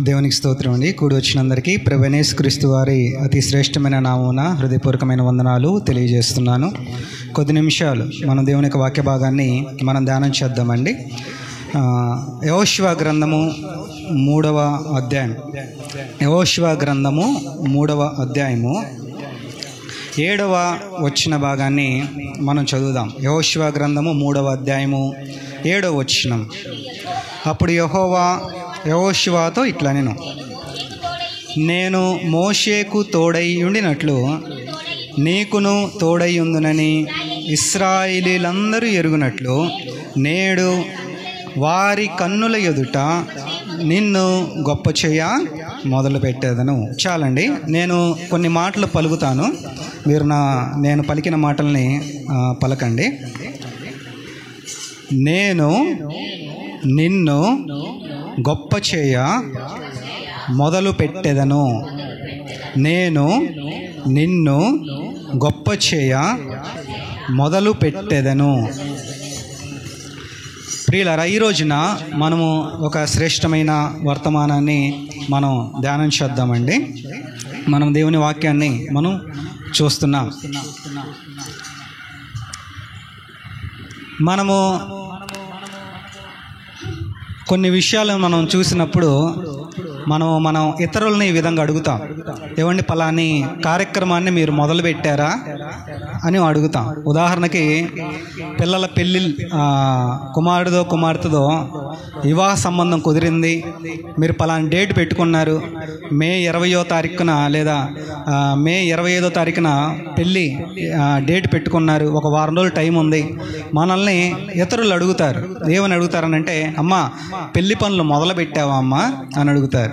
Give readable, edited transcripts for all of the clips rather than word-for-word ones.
దేవునికి స్తోత్రం అండి. కూడి వచ్చినందరికీ ప్రభువైన యేసుక్రీస్తు వారి అతి శ్రేష్టమైన నామమున హృదయపూర్వకమైన వందనాలు తెలియజేస్తున్నాను. కొద్ది నిమిషాలు మనం దేవుని యొక్క వాక్య భాగాన్ని మనం ధ్యానం చేద్దామండి. యెహోషువ గ్రంథము 3వ అధ్యాయం. యెహోషువ గ్రంథము 3వ అధ్యాయము 7వ వచన భాగాన్ని మనం చదువుదాం. యెహోషువ గ్రంథము 3వ అధ్యాయము 7వ వచనం. అప్పుడు యెహోవా యెహోషువతో ఇట్లా నేను మోషేకు తోడై ఉండినట్లు నీకును తోడై ఉందునని ఇశ్రాయేలీలందరూ ఎరుగునట్లు నేడు వారి కన్నుల ఎదుట నిన్ను గొప్ప చేయ మొదలు పెట్టేదను. చాలండి, నేను కొన్ని మాటలు పలుకుతాను, మీరు నేను పలికిన మాటల్ని పలకండి. నేను నిన్ను గొప్ప చేయ మొదలు పెట్టెదను. నేను నిన్ను గొప్ప చేయ మొదలు పెట్టెదను. ప్రియులారా, ఈ రోజున మనము ఒక శ్రేష్టమైన వర్తమానాన్ని మనం ధ్యానం చేద్దామండి. మనం దేవుని వాక్యాన్ని మనం చూస్తున్నాం. మనము కొన్ని విషయాలను మనం చూసినప్పుడు మనం ఇతరులని ఈ విధంగా అడుగుతాం, ఏమండి పలాని కార్యక్రమాన్ని మీరు మొదలు పెట్టారా అని అడుగుతాం. ఉదాహరణకి పిల్లల పెళ్ళి, కుమారుడిదో కుమార్తెదో వివాహ సంబంధం కుదిరింది, మీరు పలాని డేట్ పెట్టుకున్నారు, మే 20వ తారీఖున లేదా మే 25వ తారీఖున పెళ్ళి డేట్ పెట్టుకున్నారు, ఒక వారం రోజులు టైం ఉంది. మనల్ని ఇతరులు అడుగుతారు, ఏమని అడుగుతారనంటే, అమ్మా పెళ్లి పనులు మొదలు పెట్టావా అమ్మా అని అడుగుతారు.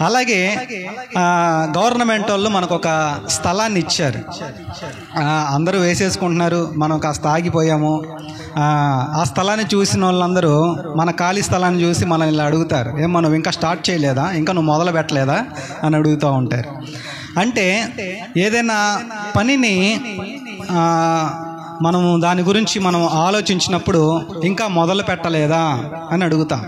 అలాగే గవర్నమెంట్ వాళ్ళు మనకు ఒక స్థలాన్ని ఇచ్చారు, అందరూ వేసేసుకుంటున్నారు, మనం కాస్త ఆగిపోయాము. ఆ స్థలాన్ని చూసిన వాళ్ళందరూ మన ఖాళీ స్థలాన్ని చూసి మనల్ని ఇలా అడుగుతారు, మనం ఇంకా స్టార్ట్ చేయలేదా, ఇంకా నువ్వు మొదలు పెట్టలేదా అని అడుగుతూ ఉంటారు. అంటే ఏదైనా పనిని మనము దాని గురించి మనం ఆలోచించినప్పుడు ఇంకా మొదలు పెట్టలేదా అని అడుగుతాం,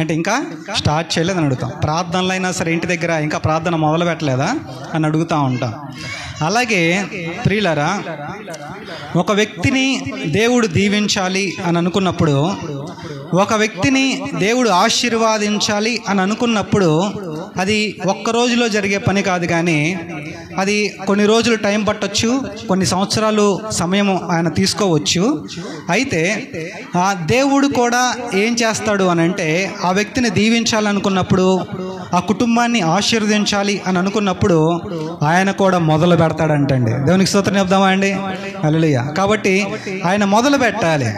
అంటే ఇంకా స్టార్ట్ చేయలేదని అడుగుతాం. ప్రార్థనలు అయినా సరే ఇంటి దగ్గర ఇంకా ప్రార్థన మొదలు పెట్టలేదా అని అడుగుతూ ఉంటాం. అలాగే ప్రియులారా, ఒక వ్యక్తిని దేవుడు దీవించాలి అని అనుకున్నప్పుడు, ఒక వ్యక్తిని దేవుడు ఆశీర్వాదించాలి అని అనుకున్నప్పుడు అది ఒక్క రోజులో జరిగే పని కాదు, కానీ అది కొన్ని రోజులు టైం పట్టొచ్చు, కొన్ని సంవత్సరాలు సమయం ఆయన తీసుకోవచ్చు. అయితే ఆ దేవుడు కూడా ఏం చేస్తాడు అని అంటే, ఆ వ్యక్తిని దీవించాలనుకున్నప్పుడు, ఆ కుటుంబాన్ని ఆశీర్వదించాలి అని అనుకున్నప్పుడు ఆయన కూడా మొదలు పెడతాడంటండి. దేవునికి స్తోత్రం చెప్దామా అండి? హల్లెలూయా. కాబట్టి ఆయన మొదలు పెట్టాలి,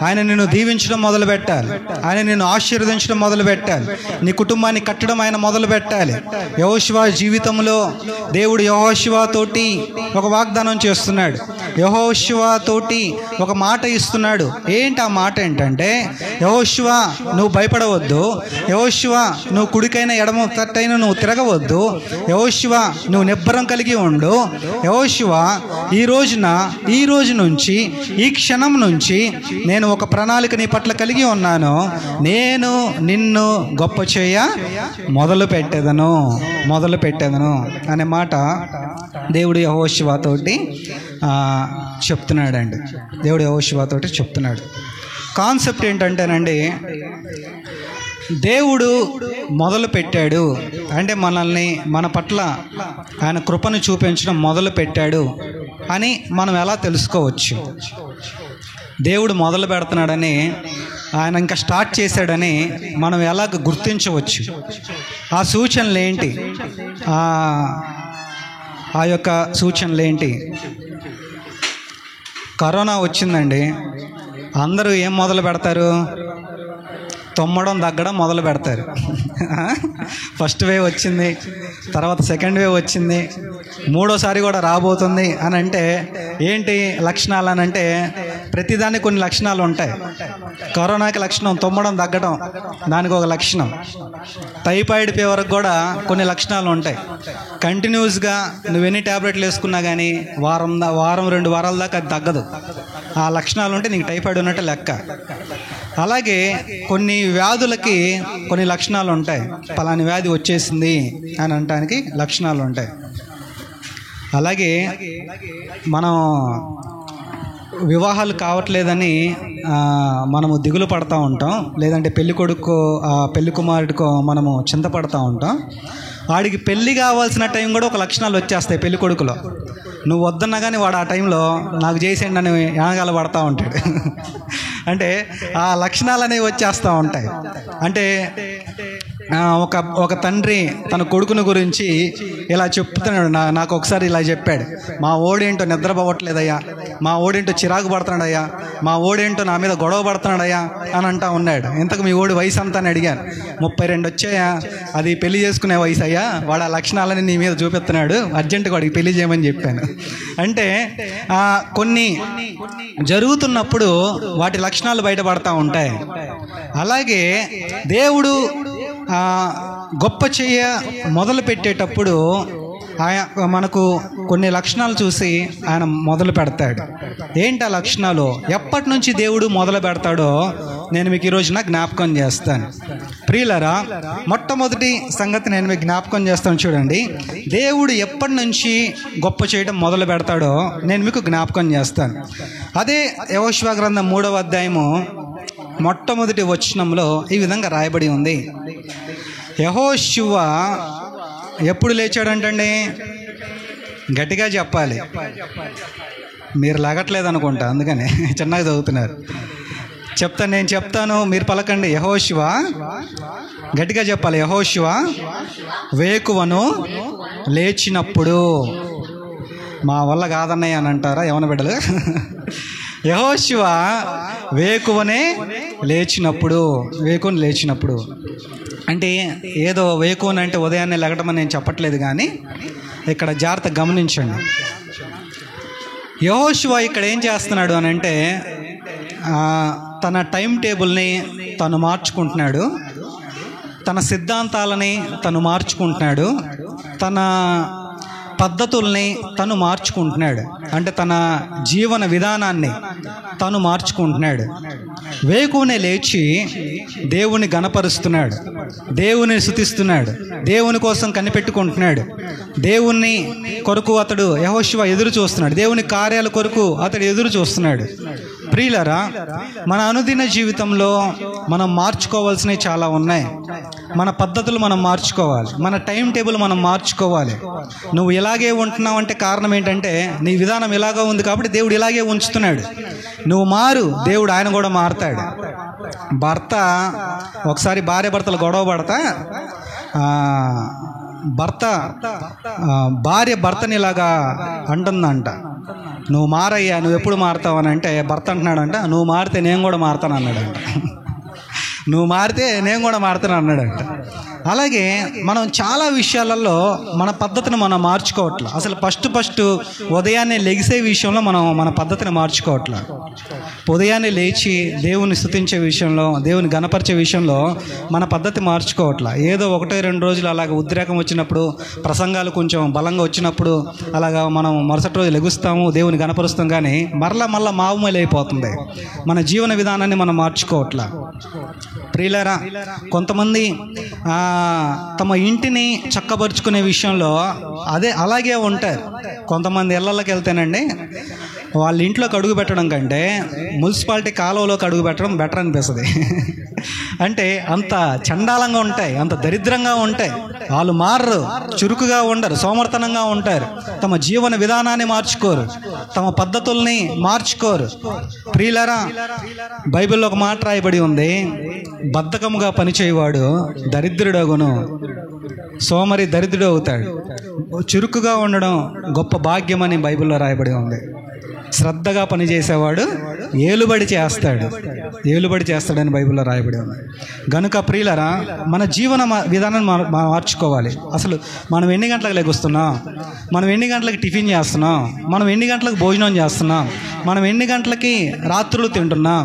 ఆయన నిన్ను దీవించడం మొదలు పెట్టాలి, ఆయన నిన్ను ఆశీర్వదించడం మొదలు పెట్టాలి, నీ కుటుంబాన్ని కట్టడం ఆయన మొదలు పెట్టాలి. యెహోషువ జీవితంలో దేవుడు యెహోషువ తోటి ఒక వాగ్దానం చేస్తున్నాడు, యెహోషువ తోటి ఒక మాట ఇస్తున్నాడు. ఏంటి ఆ మాట? ఏంటంటే, యెహోషువ నువ్వు భయపడవద్దు, యెహోషువ నువ్వు కుడికైన ఎడమ తట్టైన నువ్వు తిరగవద్దు, యెహోషువ నువ్వు నిబ్బరం కలిగి ఉండు, యెహోషువ ఈ రోజు నుంచి, ఈ క్షణం నుంచి నేను ఒక ప్రణాళిక నీ పట్ల కలిగి ఉన్నాను, నేను నిన్ను గొప్ప చేయ మొదలు పెట్టేదను అనే మాట దేవుడు యెహోషువ తోటి చెప్తున్నాడండి. దేవుడు యెహోషువ తోటి చెప్తున్నాడు. కాన్సెప్ట్ ఏంటంటేనండి, దేవుడు మొదలు పెట్టాడు అంటే మనల్ని, మన పట్ల ఆయన కృపను చూపించడం మొదలు పెట్టాడు అని మనం ఎలా తెలుసుకోవచ్చు? దేవుడు మొదలు పెడుతున్నాడని, ఆయన ఇంకా స్టార్ట్ చేశాడని మనం ఎలాగ గుర్తించవచ్చు? ఆ సూచనలు ఏంటి? ఆ యొక్క సూచనలు ఏంటి? కరోనా వచ్చిందండి, అందరూ ఏం మొదలు పెడతారు? తుమ్మడం దగ్గడం మొదలు పెడతారు. ఫస్ట్ వేవ్ వచ్చింది, తర్వాత సెకండ్ వేవ్ వచ్చింది, మూడోసారి కూడా రాబోతుంది అని అంటే ఏంటి లక్షణాలు అని అంటే, ప్రతిదానికి కొన్ని లక్షణాలు ఉంటాయి. కరోనాకి లక్షణం తుమ్మడం దగ్గడం, దానికి ఒక లక్షణం. టైఫాయిడ్ ఫీవర్కి కూడా కొన్ని లక్షణాలు ఉంటాయి. కంటిన్యూస్గా నువ్వు ఎన్ని ట్యాబ్లెట్లు వేసుకున్నా కానీ వారం 2 వారాల దాకా అది తగ్గదు. ఆ లక్షణాలు ఉంటే నీకు టైఫాయిడ్ ఉన్నట్టు లెక్క. అలాగే కొన్ని వ్యాధులకి కొన్ని లక్షణాలు ఉంటాయి. పలాని వ్యాధి వచ్చేసింది అని అనటానికి లక్షణాలు ఉంటాయి. అలాగే మనం వివాహాలు కావట్లేదని మనము దిగులు పడుతూ ఉంటాం, లేదంటే పెళ్లి కొడుకో పెళ్లి కుమారుడికో మనము చింతపడుతూ ఉంటాం. వాడికి పెళ్ళి కావాల్సిన టైం కూడా ఒక లక్షణాలు వచ్చేస్తాయి పెళ్లి కొడుకులో. నువ్వు వద్దన్నా కానీ వాడు ఆ టైంలో నాకు చేసేయండి అని వెనకాల పడతా ఉంటాడు. అంటే ఆ లక్షణాలు అనేవి వచ్చేస్తూ ఉంటాయి. అంటే ఒక తండ్రి తన కొడుకుని గురించి ఇలా చెప్తున్నాడు. నాకు ఒకసారి ఇలా చెప్పాడు, మా ఓడేంటో నిద్రపోవట్లేదయ్యా, మా ఓడేంటో చిరాకు పడుతున్నాడయ్యా, మా ఓడేంటో నా మీద గొడవ పడుతున్నాడయ్యా అని అంటా ఉన్నాడు. ఇంతకు మీ ఓడి వయసు అంతా అని అడిగాను. 32 వచ్చాయా, అది పెళ్లి చేసుకునే వయసు అయ్యా, వాడు ఆ లక్షణాలని నీ మీద చూపిస్తున్నాడు, అర్జెంటుగా వాడికి పెళ్లి చేయమని చెప్పాను. అంటే కొన్ని జరుగుతున్నప్పుడు వాటి లక్షణాలు బయటపడతా ఉంటాయి. అలాగే దేవుడు గొప్ప చెయ్య మొదలు పెట్టేటప్పుడు మనకు కొన్ని లక్షణాలు చూసి ఆయన మొదలు పెడతాడు. ఏంటి ఆ లక్షణాలు, ఎప్పటి నుంచి దేవుడు మొదలు పెడతాడో నేను మీకు ఈరోజున జ్ఞాపకం చేస్తాను. ప్రియులారా, మొట్టమొదటి సంగతి నేను మీకు జ్ఞాపకం చేస్తాను. చూడండి, దేవుడు ఎప్పటి నుంచి గొప్ప చేయడం మొదలు పెడతాడో నేను మీకు జ్ఞాపకం చేస్తాను. అదే యెహోషువ గ్రంథం 3వ అధ్యాయము మొట్టమొదటి వచనంలో ఈ విధంగా రాయబడి ఉంది. యెహోషువ ఎప్పుడు లేచాడంటండి? గట్టిగా చెప్పాలి, మీరు లాగట్లేదు అనుకుంటా, అందుకని చిన్నగా చదువుతున్నారు. నేను చెప్తాను, మీరు పలకండి. యెహోషువ, గట్టిగా చెప్పాలి. యెహోషువ వేకువను లేచినప్పుడు. మా వల్ల కాదన్నయ్య అని అంటారా యవన బిడ్డలు? యెహోషువ వేకువనే లేచినప్పుడు. వేకువని లేచినప్పుడు అంటే ఏదో వేకువని అంటే ఉదయాన్నే లెగటం అని నేను చెప్పట్లేదు, కానీ ఇక్కడ జాగ్రత్త గమనించండి. యెహోషువ ఇక్కడ ఏం చేస్తున్నాడు అని అంటే తన టైం టేబుల్ని తను మార్చుకుంటున్నాడు, తన సిద్ధాంతాలని తను మార్చుకుంటున్నాడు, తన పద్ధతుల్ని తను మార్చుకుంటున్నాడు. అంటే తన జీవన విధానాన్ని తను మార్చుకుంటున్నాడు. వేకువనే లేచి దేవుని గణపరుస్తున్నాడు, దేవుని స్తుతిస్తున్నాడు, దేవుని కోసం కనిపెట్టుకుంటున్నాడు, దేవుని కొరకు అతడు యెహోషువ ఎదురు చూస్తున్నాడు, దేవుని కార్యాల కొరకు అతడు ఎదురు చూస్తున్నాడు. ప్రియులారా, మన అనుదిన జీవితంలో మనం మార్చుకోవాల్సినవి చాలా ఉన్నాయి. మన పద్ధతులు మనం మార్చుకోవాలి, మన టైం టేబుల్ మనం మార్చుకోవాలి. నువ్వు ఇలాగే ఉంటున్నావు అంటే కారణం ఏంటంటే నీ విధానం ఇలాగా ఉంది కాబట్టి దేవుడు ఇలాగే ఉంచుతున్నాడు. నువ్వు మారు, దేవుడు ఆయన కూడా మారుతాడు. ఒకసారి భార్య భర్తలు గొడవ పడతా భార్య భర్తని ఇలాగా అంటుందంట, నువ్వు మారయ్యా, నువ్వు ఎప్పుడు మారుతావు అని అంటే భర్త అంటున్నాడంట, నువ్వు మారితే నేను కూడా మారుతాను అన్నాడంట. నువ్వు మారితే నేను కూడా మారుతాను అన్నాడంట. అలాగే మనం చాలా విషయాలలో మన పద్ధతిని మనం మార్చుకోవట్లే. అసలు ఫస్ట్ ఉదయాన్నే లెగిసే విషయంలో మనం మన పద్ధతిని మార్చుకోవట్లే. ఉదయాన్నే లేచి దేవుని స్తుతించే విషయంలో, దేవుని గణపరిచే విషయంలో మన పద్ధతి మార్చుకోవట్లే. ఏదో 1-2 రోజులు అలాగ ఉద్రేకం వచ్చినప్పుడు, ప్రసంగాలు కొంచెం బలంగా వచ్చినప్పుడు అలాగా మనం మరుసటి రోజు లెగుస్తాము, దేవుని గణపరుస్తాం, కానీ మరలా మావుమూలు అయిపోతుంది. మన జీవన విధానాన్ని మనం మార్చుకోవట్లే. ప్రియులారా, కొంతమంది తమ ఇంటిని చక్కబరుచుకునే విషయంలో అలాగే ఉంటారు. కొంతమంది ఇళ్ళకి వెళ్తేనండి, వాళ్ళ ఇంట్లోకి అడుగు పెట్టడం కంటే మున్సిపాలిటీ కాలువలోకి అడుగు పెట్టడం బెటర్ అనిపిస్తుంది. అంటే అంత చండాలంగా ఉంటాయి, అంత దరిద్రంగా ఉంటాయి. వాళ్ళు మారరు, చురుకుగా ఉండరు, సోమర్తనంగా ఉంటారు, తమ జీవన విధానాన్ని మార్చుకోరు, తమ పద్ధతుల్ని మార్చుకోరు. ప్రియులారా, బైబిల్లో ఒక మాట రాయబడి ఉంది, బద్ధకముగా పనిచేయవాడు దరిద్రుడగును, సోమరి దరిద్రుడు అవుతాడు. చురుకుగా ఉండడం గొప్ప భాగ్యమని బైబిల్లో రాయబడి ఉంది. శ్రద్ధగా పనిచేసేవాడు ఏలుబడి చేస్తాడని బైబిల్లో రాయబడి ఉంది. గనుక ప్రియులరా, మన జీవన విధానాన్ని మార్చుకోవాలి. అసలు మనం ఎన్ని గంటలకు లెగుస్తున్నాం, మనం ఎన్ని గంటలకు టిఫిన్ చేస్తున్నాం, మనం ఎన్ని గంటలకు భోజనం చేస్తున్నాం, మనం ఎన్ని గంటలకి రాత్రులు తింటున్నాం,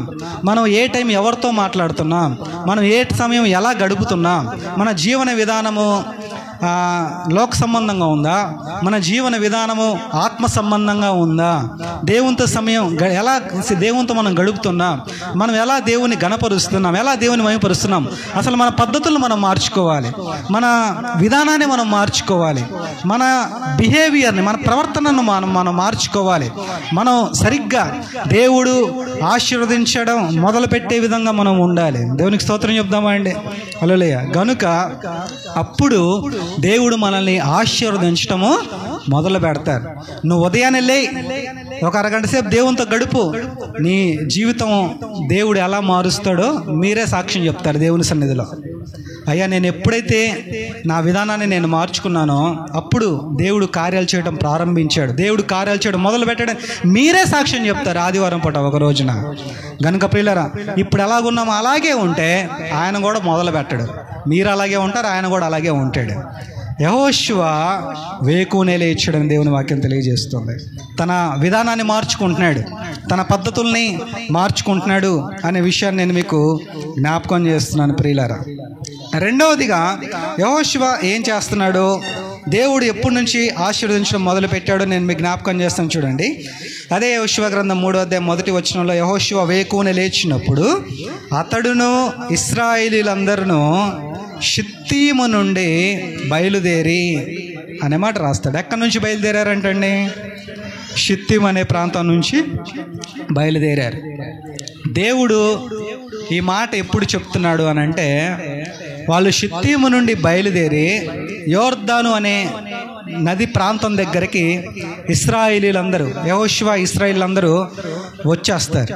మనం ఏ టైం ఎవరితో మాట్లాడుతున్నాం, మనం ఏ సమయం ఎలా గడుపుతున్నాం, మన జీవన విధానము లోక సంబంధంగా ఉందా, మన జీవన విధానము ఆత్మ సంబంధంగా ఉందా, దేవునితో సమయం ఎలా దేవునితో మనం గడుపుతున్నాం, మనం ఎలా దేవుని గణపరుస్తున్నాం, ఎలా దేవుని మహిమపరుస్తున్నాం, అసలు మన పద్ధతులను మనం మార్చుకోవాలి, మన విధానాన్ని మనం మార్చుకోవాలి, మన బిహేవియర్ని మన ప్రవర్తనను మనం మార్చుకోవాలి. మనం సరిగ్గా దేవుడు ఆశీర్వదించడం మొదలుపెట్టే విధంగా మనం ఉండాలి. దేవునికి స్తోత్రం చెప్దామా అండి? హల్లెలూయా. గనుక అప్పుడు దేవుడు మనల్ని ఆశీర్వదించడము మొదలు పెడతారు. నువ్వు ఉదయాన్నే లే, ఒక అరగంట సేపు దేవునితో గడుపు, నీ జీవితం దేవుడు ఎలా మారుస్తాడో మీరే సాక్ష్యం చెప్తారు దేవుని సన్నిధిలో. అయ్యా, నేను ఎప్పుడైతే నా విధానాన్ని నేను మార్చుకున్నానో అప్పుడు దేవుడు కార్యాలు చేయడం ప్రారంభించాడు, దేవుడు కార్యాలు చేయడం మొదలు పెట్టాడు, మీరే సాక్ష్యం చెప్తారు ఆదివారం పూట ఒక రోజున. గనుక ప్రియులారా, ఇప్పుడు ఎలాగున్నామో అలాగే ఉంటే ఆయన కూడా మొదలు పెట్టాడు. మీరు అలాగే ఉంటారు, ఆయన కూడా అలాగే ఉంటాడు. యెహోషువ వేకునే లేచాడని దేవుని వాక్యం తెలియజేస్తుంది. తన విధానాన్ని మార్చుకుంటున్నాడు, తన పద్ధతుల్ని మార్చుకుంటున్నాడు అనే విషయాన్ని నేను మీకు జ్ఞాపకం చేస్తున్నాను ప్రియులారా. రెండవదిగా యెహోషువ ఏం చేస్తున్నాడు, దేవుడు ఎప్పటి నుంచి ఆశీర్వదించడం మొదలు పెట్టాడో నేను మీకు జ్ఞాపకం చేస్తాను. చూడండి, అదే యెహోషువ గ్రంథం 3వ అధ్యాయం 1వ వచనంలో యెహోషువ వేకునే లేచినప్పుడు అతడును ఇశ్రాయేలీయులందరూ షిత్తీము నుండి బయలుదేరి అనే మాట రాస్తాడు. ఎక్కడి నుంచి బయలుదేరారంటండి? షిత్తీము అనే ప్రాంతం నుంచి బయలుదేరారు. దేవుడు ఈ మాట ఎప్పుడు చెప్తున్నాడు అని అంటే, వాళ్ళు షిత్తీము నుండి బయలుదేరి యోర్దాను అనే నది ప్రాంతం దగ్గరికి ఇశ్రాయేలీలందరూ, యెహోషువ ఇశ్రాయేలీలందరూ వచ్చేస్తారు.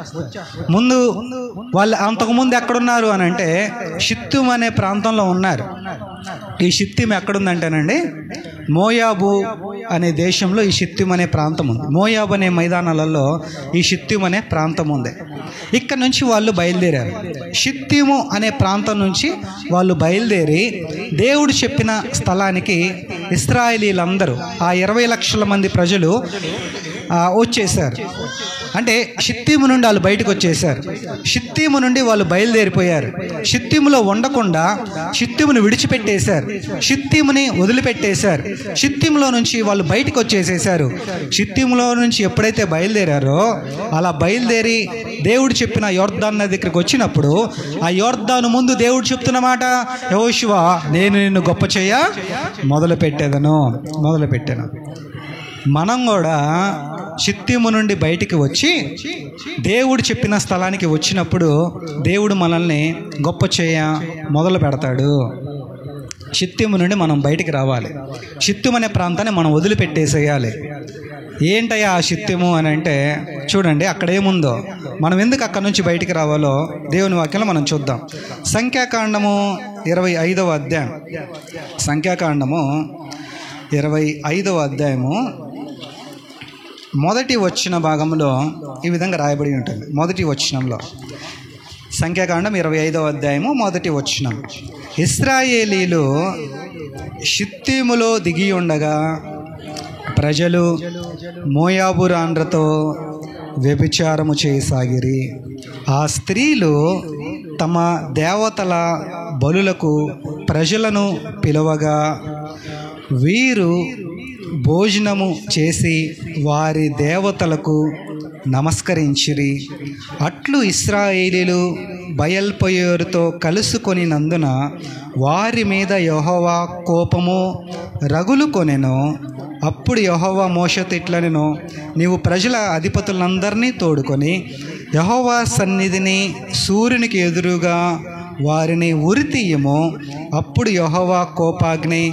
ముందు వాళ్ళు అంతకుముందు ఎక్కడున్నారు అని అంటే షిత్తీము అనే ప్రాంతంలో ఉన్నారు. ఈ షిత్తీము ఎక్కడుందంటేనండి, మోయాబు అనే దేశంలో ఈ షిత్తీము అనే ప్రాంతం ఉంది. మోయాబు అనే మైదానాలలో ఈ షిత్తీము అనే ప్రాంతం ఉంది. ఇక్కడ నుంచి వాళ్ళు బయలుదేరారు. షిత్తీము అనే ప్రాంతం నుంచి వాళ్ళు బయలుదేరి దేవుడు చెప్పిన స్థలానికి ఇశ్రాయేలీలందరూ, ఆ 20 లక్షల మంది ప్రజలు వచ్చేసారు. అంటే షిత్తీము నుండి వాళ్ళు బయటకు వచ్చేసారు. షిత్తీము నుండి వాళ్ళు బయలుదేరిపోయారు. షిత్తీములో ఉండకుండా షిత్తీమును విడిచిపెట్టేశారు, షిత్తీముని వదిలిపెట్టేశారు. షిత్తీములో నుంచి వాళ్ళు బయటకు వచ్చేసేసారు. షిత్తీములో నుంచి ఎప్పుడైతే బయలుదేరారో అలా బయలుదేరి దేవుడు చెప్పిన యోర్దాను నది దగ్గరికి వచ్చినప్పుడు ఆ యోర్దాను ముందు దేవుడు చెప్తున్న మాట, యెహోషువ నేను నిన్ను గొప్ప చేయ మొదలుపెట్టాను. మనం కూడా షిత్తీము నుండి బయటికి వచ్చి దేవుడు చెప్పిన స్థలానికి వచ్చినప్పుడు దేవుడు మనల్ని గొప్ప చేయ మొదలు పెడతాడు. షిత్తీము నుండి మనం బయటికి రావాలి. షిత్తీము అనే ప్రాంతాన్ని మనం వదిలిపెట్టేసేయాలి. ఏంటయ్యా ఆ షిత్తీము అని అంటే, చూడండి అక్కడ ఏముందో, మనం ఎందుకు అక్కడ నుంచి బయటికి రావాలో దేవుని వాక్యంలో మనం చూద్దాం. సంఖ్యాకాండము 25వ అధ్యాయం, సంఖ్యాకాండము 25వ అధ్యాయము మొదటి వచన భాగంలో ఈ విధంగా రాయబడి ఉంటుంది. మొదటి వచనంలో, సంఖ్యాకాండం 25వ అధ్యాయము మొదటి వచనం, ఇశ్రాయేలీలు షిత్తీములో దిగి ఉండగా ప్రజలు మోయాబురాండ్రతో వ్యభిచారము చేయసాగిరి. ఆ స్త్రీలు తమ దేవతల బలులకు ప్రజలను పిలవగా వీరు భోజనము చేసి వారి దేవతలకు నమస్కరించిరి. అట్లు ఇశ్రాయేలీలు బయల్పెయోరుతో కలుసుకొనినందున వారి మీద యెహోవా కోపము రగులుకొనెను. అప్పుడు యెహోవా మోషేతో ఇట్లనెను, నీవు ప్రజల అధిపతులందరినీ తోడుకొని యెహోవా సన్నిధిని సూర్యునికి ఎదురుగా వారిని ఉరితీయము. అప్పుడు యెహోవా కోపాగ్ని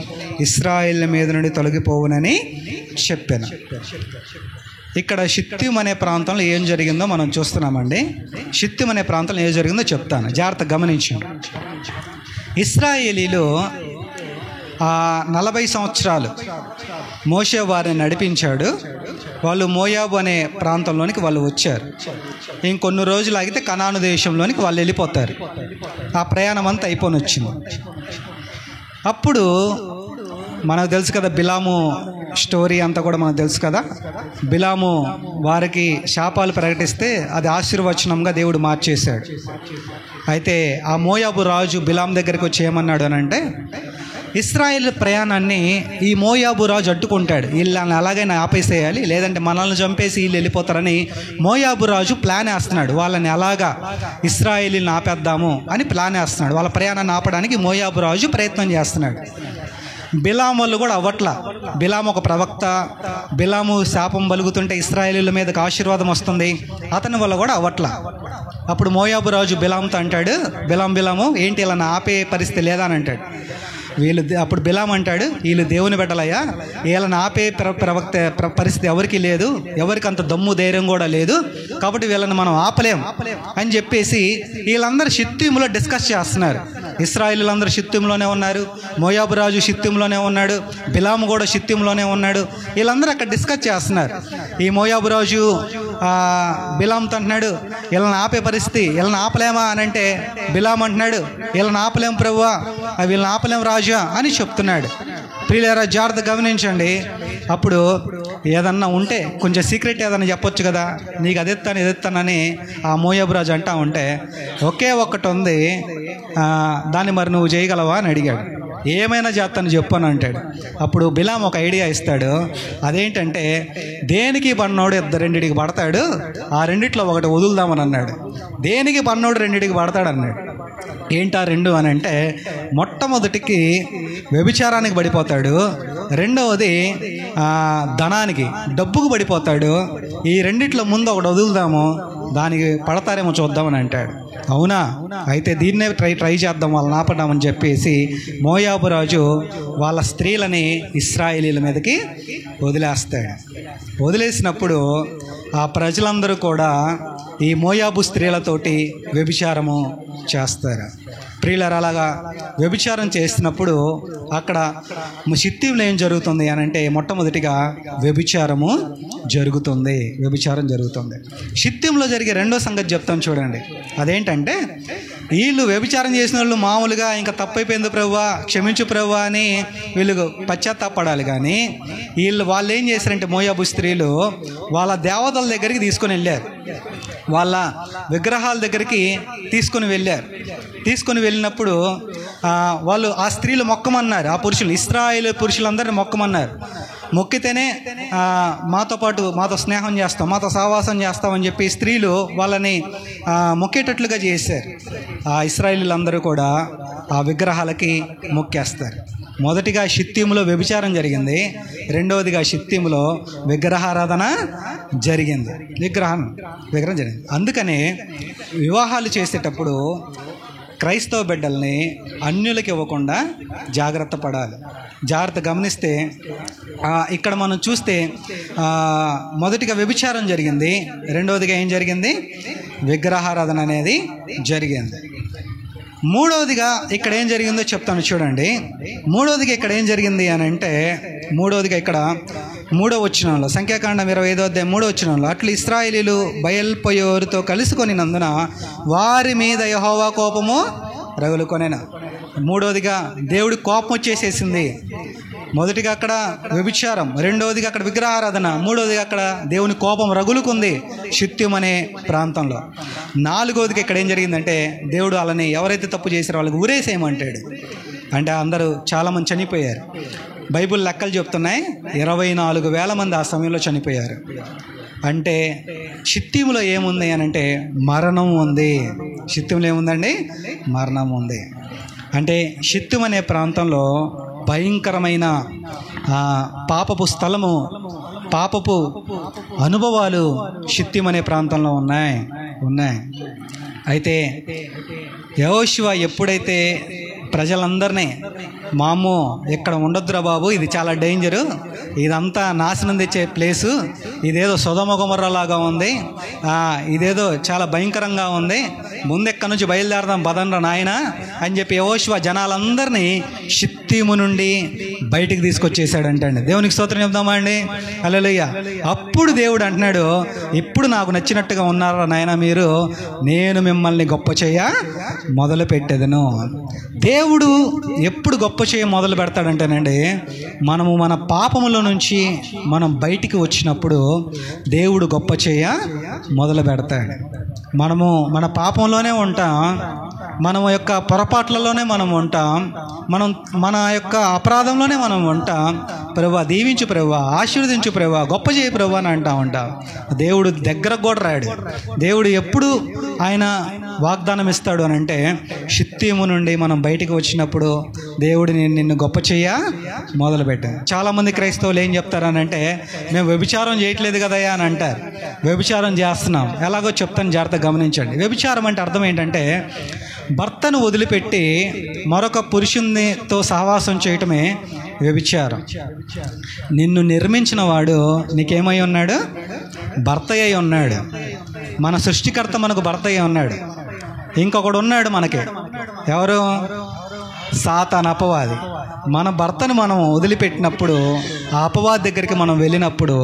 ఇశ్రాయేలు మీద నుండి తొలగిపోవునని చెప్పాను. ఇక్కడ షిత్తీము అనే ప్రాంతంలో ఏం జరిగిందో మనం చూస్తున్నామండి. షిత్తీము అనే ప్రాంతంలో ఏం జరిగిందో చెప్తాను, జాగ్రత్త గమనించండి. ఇశ్రాయేలీలు 40 సంవత్సరాలు మోషే వారిని నడిపించాడు. వాళ్ళు మోయాబు అనే ప్రాంతంలోనికి వాళ్ళు వచ్చారు. ఇంకొన్ని రోజులు ఆగితే కనాను దేశంలోనికి వాళ్ళు వెళ్ళిపోతారు. ఆ ప్రయాణం అంతా అయిపోయి వచ్చింది. అప్పుడు మనకు తెలుసు కదా, బిలాము స్టోరీ అంతా కూడా మనకు తెలుసు కదా. బిలాము వారికి శాపాలు ప్రకటిస్తే అది ఆశీర్వచనంగా దేవుడు మార్చేశాడు. అయితే ఆ మోయాబు రాజు బిలాం దగ్గరికి వచ్చి ఏమన్నాడు అని అంటే, ఇశ్రాయేల్ ప్రయాణాన్ని ఈ మోయాబు రాజు అడ్డుకుంటాడు. వీళ్ళని ఎలాగైనా ఆపేసేయాలి, లేదంటే మనల్ని చంపేసి వీళ్ళు వెళ్ళిపోతారని మోయాబు రాజు ప్లాన్ వేస్తున్నాడు. వాళ్ళని ఎలాగా ఇశ్రాయేలీని ఆపేద్దాము అని ప్లాన్ వేస్తున్నాడు. వాళ్ళ ప్రయాణాన్ని ఆపడానికి మోయాబు రాజు ప్రయత్నం చేస్తున్నాడు. బిలాము వాళ్ళు కూడా అవ్వట్లా. బిలాము ఒక ప్రవక్త, బిలాము శాపం పలుకుతుంటే ఇశ్రాయేలీల మీదకి ఆశీర్వాదం వస్తుంది, అతని వల్ల కూడా అవ్వట్లా. అప్పుడు మోయాబు రాజు బిలాముతో అంటాడు, బిలాము ఏంటి ఇలా ఆపే పరిస్థితి లేదా అని అంటాడు. అప్పుడు బిలాము అంటాడు, వీళ్ళు దేవుని బిడ్డలయ్యా, వీళ్ళని ఆపే పరిస్థితి ఎవరికి లేదు, ఎవరికి అంత దమ్ము ధైర్యం కూడా లేదు, కాబట్టి వీళ్ళని మనం ఆపలేం అని చెప్పేసి వీళ్ళందరూ షిత్తీములో డిస్కస్ చేస్తున్నారు. ఇశ్రాయేలీలందరూ షిత్తీములోనే ఉన్నారు, మోయాబు రాజు షిత్తీములోనే ఉన్నాడు, బిలాము కూడా షిత్తీములోనే ఉన్నాడు. వీళ్ళందరూ అక్కడ డిస్కస్ చేస్తున్నారు. ఈ మోయాబు రాజు బిలాముతో అంటున్నాడు, వీళ్ళని ఆపే పరిస్థితి, వీళ్ళని ఆపలేమా అని అంటే బిలాము అంటున్నాడు, వీళ్ళని ఆపలేం ప్రభువా, వీళ్ళని ఆపలేం రాజా అని చెప్తున్నాడు. ప్రియులారా జాగ్రత్త గమనించండి. అప్పుడు ఏదన్నా ఉంటే కొంచెం సీక్రెట్ ఏదన్నా చెప్పొచ్చు కదా, నీకు ఎదెత్తానని ఆ మోయాబు రాజు అంటా ఉంటే ఒకే ఒక్కటి ఉంది, దాన్ని మరి నువ్వు చేయగలవా అని అడిగాడు. ఏమైనా చేస్తాను చెప్పు అని అంటాడు. అప్పుడు బిలాము ఒక ఐడియా ఇస్తాడు. అదేంటంటే దేనికి పన్నోడు రెండిటికి పడతాడు, ఆ రెండిట్లో ఒకటి వదులుదామని అన్నాడు. దేనికి పన్నోడు రెండిటికి పడతాడు అన్నాడు. ఏంటా రెండు అని అంటే మొట్టమొదటికి వ్యభిచారానికి పడిపోతాడు, రెండవది ధనానికి డబ్బుకు పడిపోతాడు. ఈ రెండిట్లో ముందు ఒకటి వదులుదాము, దానికి పడతారేమో చూద్దామని అంటాడు. అవునా, అయితే దీన్నే ట్రై చేద్దాం, వాళ్ళని ఆపడామని చెప్పేసి మోయాబు రాజు వాళ్ళ స్త్రీలని ఇశ్రాయేలీల మీదకి వదిలేస్తాడు. వదిలేసినప్పుడు ఆ ప్రజలందరూ కూడా ఈ మోయాబు స్త్రీలతోటి వ్యభిచారము చేస్తారు. ప్రియులారా అలాగా వ్యభిచారం చేస్తున్నప్పుడు అక్కడ షిత్తీములో ఏం జరుగుతుంది అని అంటే మొట్టమొదటిగా వ్యభిచారం జరుగుతుంది. షిత్తీములో జరిగే రెండో సంగతి చెప్తాను చూడండి. అదేంటంటే వీళ్ళు వ్యభిచారం చేసిన వాళ్ళు మామూలుగా ఇంకా తప్పైపోయింది ప్రభువా, క్షమించు ప్రభువా అని వీళ్ళు పశ్చాత్తాపడాలి. కానీ వాళ్ళు ఏం చేశారంటే మోయాబు స్త్రీలు వాళ్ళ దేవతల దగ్గరికి తీసుకొని వెళ్ళారు, వాళ్ళ విగ్రహాల దగ్గరికి తీసుకొని వెళ్ళినప్పుడు వాళ్ళు ఆ స్త్రీలు మొక్కమన్నారు, ఆ పురుషులు ఇశ్రాయేలు పురుషులందరినీ మొక్కమన్నారు. మొక్కితేనే మాతో స్నేహం చేస్తాం, మాతో సహవాసం చేస్తామని చెప్పి స్త్రీలు వాళ్ళని మొక్కేటట్లుగా చేశారు. ఆ ఇశ్రాయేలీలందరూ కూడా ఆ విగ్రహాలకి మొక్కేస్తారు. మొదటిగా షిత్తీములో వ్యభిచారం జరిగింది, రెండవదిగా షిత్తీములో విగ్రహారాధన జరిగింది. విగ్రహం జరిగింది. అందుకనే వివాహాలు చేసేటప్పుడు క్రైస్తవ బిడ్డల్ని అన్యులకి ఇవ్వకుండా జాగ్రత్త పడాలి. జాగ్రత్త గమనిస్తే ఇక్కడ మనం చూస్తే మొదటిగా వ్యభిచారం జరిగింది, రెండవదిగా ఏం జరిగింది, విగ్రహారాధన అనేది జరిగింది. మూడవదిగా ఇక్కడ ఏం జరిగిందో చెప్తాను చూడండి. మూడవదిగా ఇక్కడ ఏం జరిగింది అని అంటే మూడవదిగా ఇక్కడ 3వ వచనంలో, సంఖ్యాకాండం 25వ అధ్యాయం 3వ వచనంలో, అట్లు ఇశ్రాయేలీలు బయల్పోయోరుతో కలుసుకొనినందున వారి మీద యెహోవా కోపము రగులుకొనెను. మూడవదిగా దేవుడి కోపం వచ్చేసేసింది. మొదటిగా అక్కడ వ్యభిచారం, రెండవదిగా అక్కడ విగ్రహారాధన, మూడవదిగా అక్కడ దేవుని కోపం రగులుకుంది షిత్తీము అనే ప్రాంతంలో. నాలుగవదిగా ఇక్కడ ఏం జరిగిందంటే దేవుడు వాళ్ళని ఎవరైతే తప్పు చేశారో వాళ్ళకి ఊరేసేయమంటాడు. అంటే అందరూ చాలామంది చనిపోయారు. బైబిల్ లెక్కలు చెప్తున్నాయి 24,000 మంది ఆ సమయంలో చనిపోయారు. అంటే షిత్తీములో ఏముంది అని అంటే మరణం ఉంది. షిత్తీములో ఏముందండి, మరణం ఉంది. అంటే షిత్తీము అనే ప్రాంతంలో భయంకరమైన పాపపు స్థలము, పాపపు అనుభవాలు షిత్తీము అనే ప్రాంతంలో ఉన్నాయి. అయితే యెహోషువ ఎప్పుడైతే ప్రజలందరినీ మామూ ఇక్కడ ఉండొద్దురా బాబు, ఇది చాలా డేంజరు, ఇదంతా నాశనం తెచ్చే ప్లేసు, ఇదేదో సొదొమ గొమొర్రా లాగా ఉంది, ఇదేదో చాలా భయంకరంగా ఉంది, ముందెక్కడి నుంచి బయలుదేరదాం పదండ్రా నాయన అని చెప్పి యెహోషువ జనాలందరినీ షిత్తీము నుండి బయటికి తీసుకొచ్చేసాడంటండి. దేవునికి స్తోత్రం చెప్దామా అండి, హల్లెలూయా. అప్పుడు దేవుడు అంటున్నాడు, ఇప్పుడు నాకు నచ్చినట్టుగా ఉన్నారా నాయన మీరు, నేను మిమ్మల్ని గొప్ప చేయ మొదలు పెట్టేదను. దేవుడు ఎప్పుడు గొప్ప చేయ మొదలు పెడతాడంటేనండి, మనము మన పాపముల నుంచి మనం బయటికి వచ్చినప్పుడు దేవుడు గొప్ప చేయ మొదలు పెడతాడు. మనము మన పాపంలోనే ఉంటాం, మన యొక్క పొరపాట్లలోనే మనం ఉంటాం, మన యొక్క అపరాధంలోనే మనం ఉంటాం. ప్రభువా దీవించు, ప్రభువా ఆశీర్వదించు, ప్రభువా గొప్ప చేయి ప్రభువా అని అంటా ఉంటాం. దేవుడు దగ్గరకు కూడా రాడు. దేవుడు ఎప్పుడు ఆయన వాగ్దానం ఇస్తాడు అని అంటే, షిత్తీము నుండి మనం బయటికి వచ్చినప్పుడు దేవుడు నిన్ను గొప్ప చెయ్య మొదలుపెట్టాను. చాలామంది క్రైస్తవులు ఏం చెప్తారనంటే, మేము వ్యభిచారం చేయట్లేదు కదయ్యా అని అంటారు. వ్యభిచారం చేస్తున్నాం. ఎలాగో చెప్తాను, జాగ్రత్తగా గమనించండి. వ్యభిచారం అంటే అర్థం ఏంటంటే, భర్తను వదిలిపెట్టి మరొక పురుషునితో సహవాసం చేయటమే వ్యభిచారం. నిన్ను నిర్మించిన వాడు నీకేమై ఉన్నాడు? భర్త అయి ఉన్నాడు. మన సృష్టికర్త మనకు భర్త అయి ఉన్నాడు. ఇంకొకడు ఉన్నాడు మనకి. ఎవరు? సాతాను, అపవాది. మన భర్తను మనం వదిలిపెట్టినప్పుడు, ఆ అపవాది దగ్గరికి మనం వెళ్ళినప్పుడు,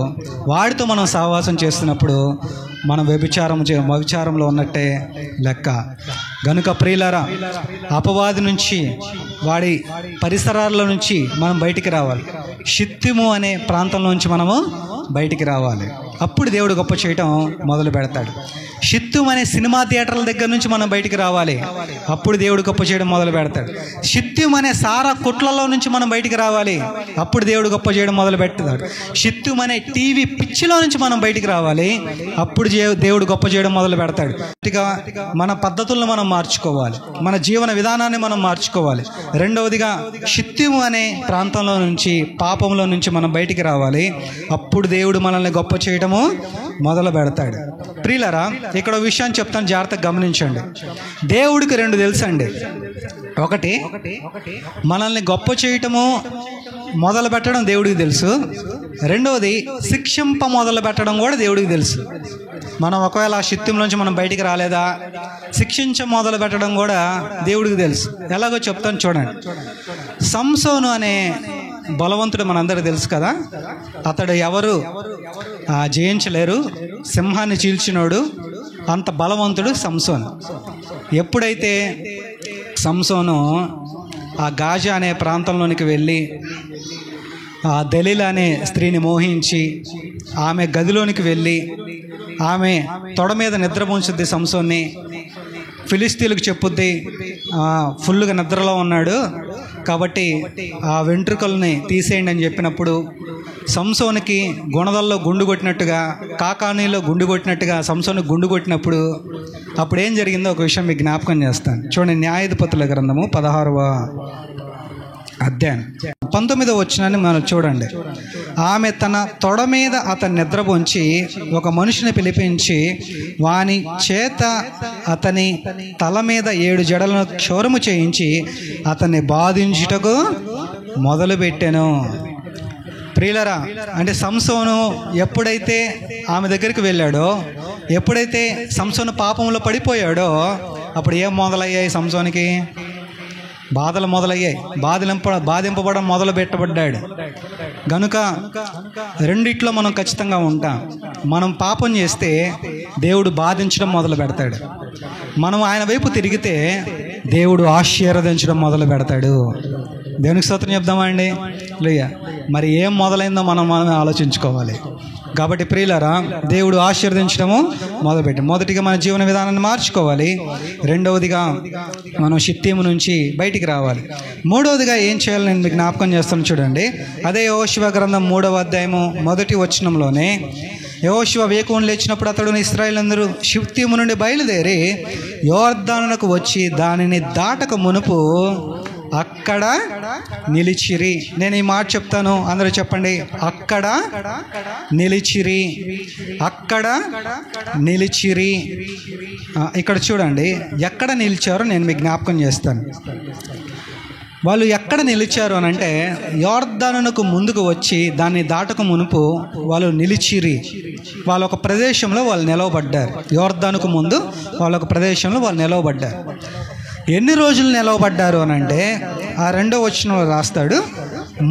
వాడితో మనం సహవాసం చేస్తున్నప్పుడు మనం వ్యభిచారంలో ఉన్నట్టే లెక్క. గనుక ప్రియులారా, అపవాది నుంచి, వాడి పరిసరాల నుంచి మనం బయటికి రావాలి. షిత్తీము అనే ప్రాంతంలో నుంచి మనము బయటికి రావాలి. అప్పుడు దేవుడు గొప్ప చేయటం మొదలు పెడతాడు. షిత్తీము అనే సినిమా థియేటర్ల దగ్గర నుంచి మనం బయటికి రావాలి. అప్పుడు దేవుడు గొప్ప చేయడం మొదలు పెడతాడు. షిత్తీము అనే సారా కొట్లలో నుంచి మనం బయటికి రావాలి. అప్పుడు దేవుడు గొప్ప చేయడం మొదలు పెడతాడు. షిత్తీము అనే టీవీ పిచ్చిలో నుంచి మనం బయటికి రావాలి. అప్పుడు దేవుడు గొప్ప చేయడం మొదలు పెడతాడు. మన పద్ధతులను మనం మార్చుకోవాలి. మన జీవన విధానాన్ని మనం మార్చుకోవాలి. రెండవదిగా, షిత్తీము అనే ప్రాంతంలో నుంచి, పాపంలో నుంచి మనం బయటికి రావాలి. అప్పుడు దేవుడు మనల్ని గొప్ప చేయడము మొదలు పెడతాడు. ప్రియులారా, ఇక్కడ విషయాన్ని చెప్తాను, జాగ్రత్తగా గమనించండి. దేవుడికి రెండు తెలుసండి. ఒకటి, మనల్ని గొప్ప చేయటము మొదలు పెట్టడం దేవుడికి తెలుసు. రెండవది, శిక్షింప మొదలు పెట్టడం కూడా దేవుడికి తెలుసు. మనం ఒకవేళ ఆ షిత్తీములోంచి మనం బయటికి రాలేదా, శిక్షించ మొదలు పెట్టడం కూడా దేవుడికి తెలుసు. ఎలాగో చెప్తాను చూడండి. సంసోను అనే బలవంతుడు మనందరికీ తెలుసు కదా. అతడు ఎవరు జయించలేరు, సింహాన్ని చీల్చినోడు, అంత బలవంతుడు సంసోను. ఎప్పుడైతే సంసోను ఆ గాజా అనే ప్రాంతంలోనికి వెళ్ళి ఆ దలీలా అనే స్త్రీని మోహించి ఆమె గదిలోనికి వెళ్ళి ఆమె తొడ మీద నిద్రపుంచుద్ది సంసోన్ని. ఫిలిస్తీన్లకు చెప్పుద్ది, ఫుల్గా నిద్రలో ఉన్నాడు కాబట్టి ఆ వెంట్రుకల్ని తీసేయండి అని చెప్పినప్పుడు, సంసోనికి గుణదల్లో గుండు కొట్టినట్టుగా, కాకానీలో గుండు కొట్టినట్టుగా సంసోనికి గుండు కొట్టినప్పుడు అప్పుడు ఏం జరిగిందో ఒక విషయం మీకు జ్ఞాపకం చేస్తాను. చూడండి, న్యాయాధిపతుల గ్రంథము 16వ అధ్యాయం 19వ వచనాన్ని మనం చూడండి. ఆమె తన తొడ మీద అతని నిద్రపోంచి ఒక మనిషిని పిలిపించి వాని చేత అతని తల మీద 7 జడలను క్షౌరము చేయించి అతన్ని బాధించుటకు మొదలుపెట్టెను. ప్రియులరా, అంటే సంసోను ఎప్పుడైతే ఆమె దగ్గరికి వెళ్ళాడో, ఎప్పుడైతే సంసోను పాపంలో పడిపోయాడో, అప్పుడు ఏం మొదలయ్యాయి? సంసోనికి బాధలు మొదలయ్యాయి. బాధింపబడడం మొదలు పెట్టబడ్డాడు. గనుక రెండిట్లో మనం ఖచ్చితంగా ఉంటాం. మనం పాపం చేస్తే దేవుడు బాధించడం మొదలు పెడతాడు. మనం ఆయన వైపు తిరిగితే దేవుడు ఆశీర్వదించడం మొదలు పెడతాడు. దేవునికి స్తోత్రం చెప్దామా అండి? లేదా మరి ఏం మొదలైందో మనమే ఆలోచించుకోవాలి. కాబట్టి ప్రియులారా, దేవుడు ఆశీర్వదించడము మొదలుపెట్టి, మొదటిగా మన జీవన విధానాన్ని మార్చుకోవాలి. రెండవదిగా మనం షిత్తీము నుంచి బయటికి రావాలి. మూడవదిగా ఏం చేయాలి నేను మీకు జ్ఞాపకం చేస్తాను చూడండి. అదే యెహోషువ గ్రంథం 3వ అధ్యాయము 1వ వచనంలోనే, యెహోషువ వేకువను లేచినప్పుడు అతడు ఇశ్రాయేలీయులందరూ షిత్తీము నుండి బయలుదేరి యొర్దానునకు వచ్చి దానిని దాటక మునుపు అక్కడ నిలిచిరి. నేను ఈ మాట చెప్తాను, అందరూ చెప్పండి. అక్కడ నిలిచిరి, అక్కడ నిలిచిరి. ఇక్కడ చూడండి, ఎక్కడ నిలిచారో నేను మీకు జ్ఞాపకం చేస్తాను. వాళ్ళు ఎక్కడ నిలిచారు అని అంటే, యొర్దానునకు ముందుకు వచ్చి దాన్ని దాటక మునుపు వాళ్ళు నిలిచిరి. వాళ్ళ ఒక ప్రదేశంలో వాళ్ళు నిలవబడ్డారు. యొర్దానుకు ముందు వాళ్ళ ఒక ప్రదేశంలో వాళ్ళు నిలవబడ్డారు. ఎన్ని రోజులు నిలవబడ్డారు అని అంటే, ఆ 2వ వచనంలో రాస్తాడు,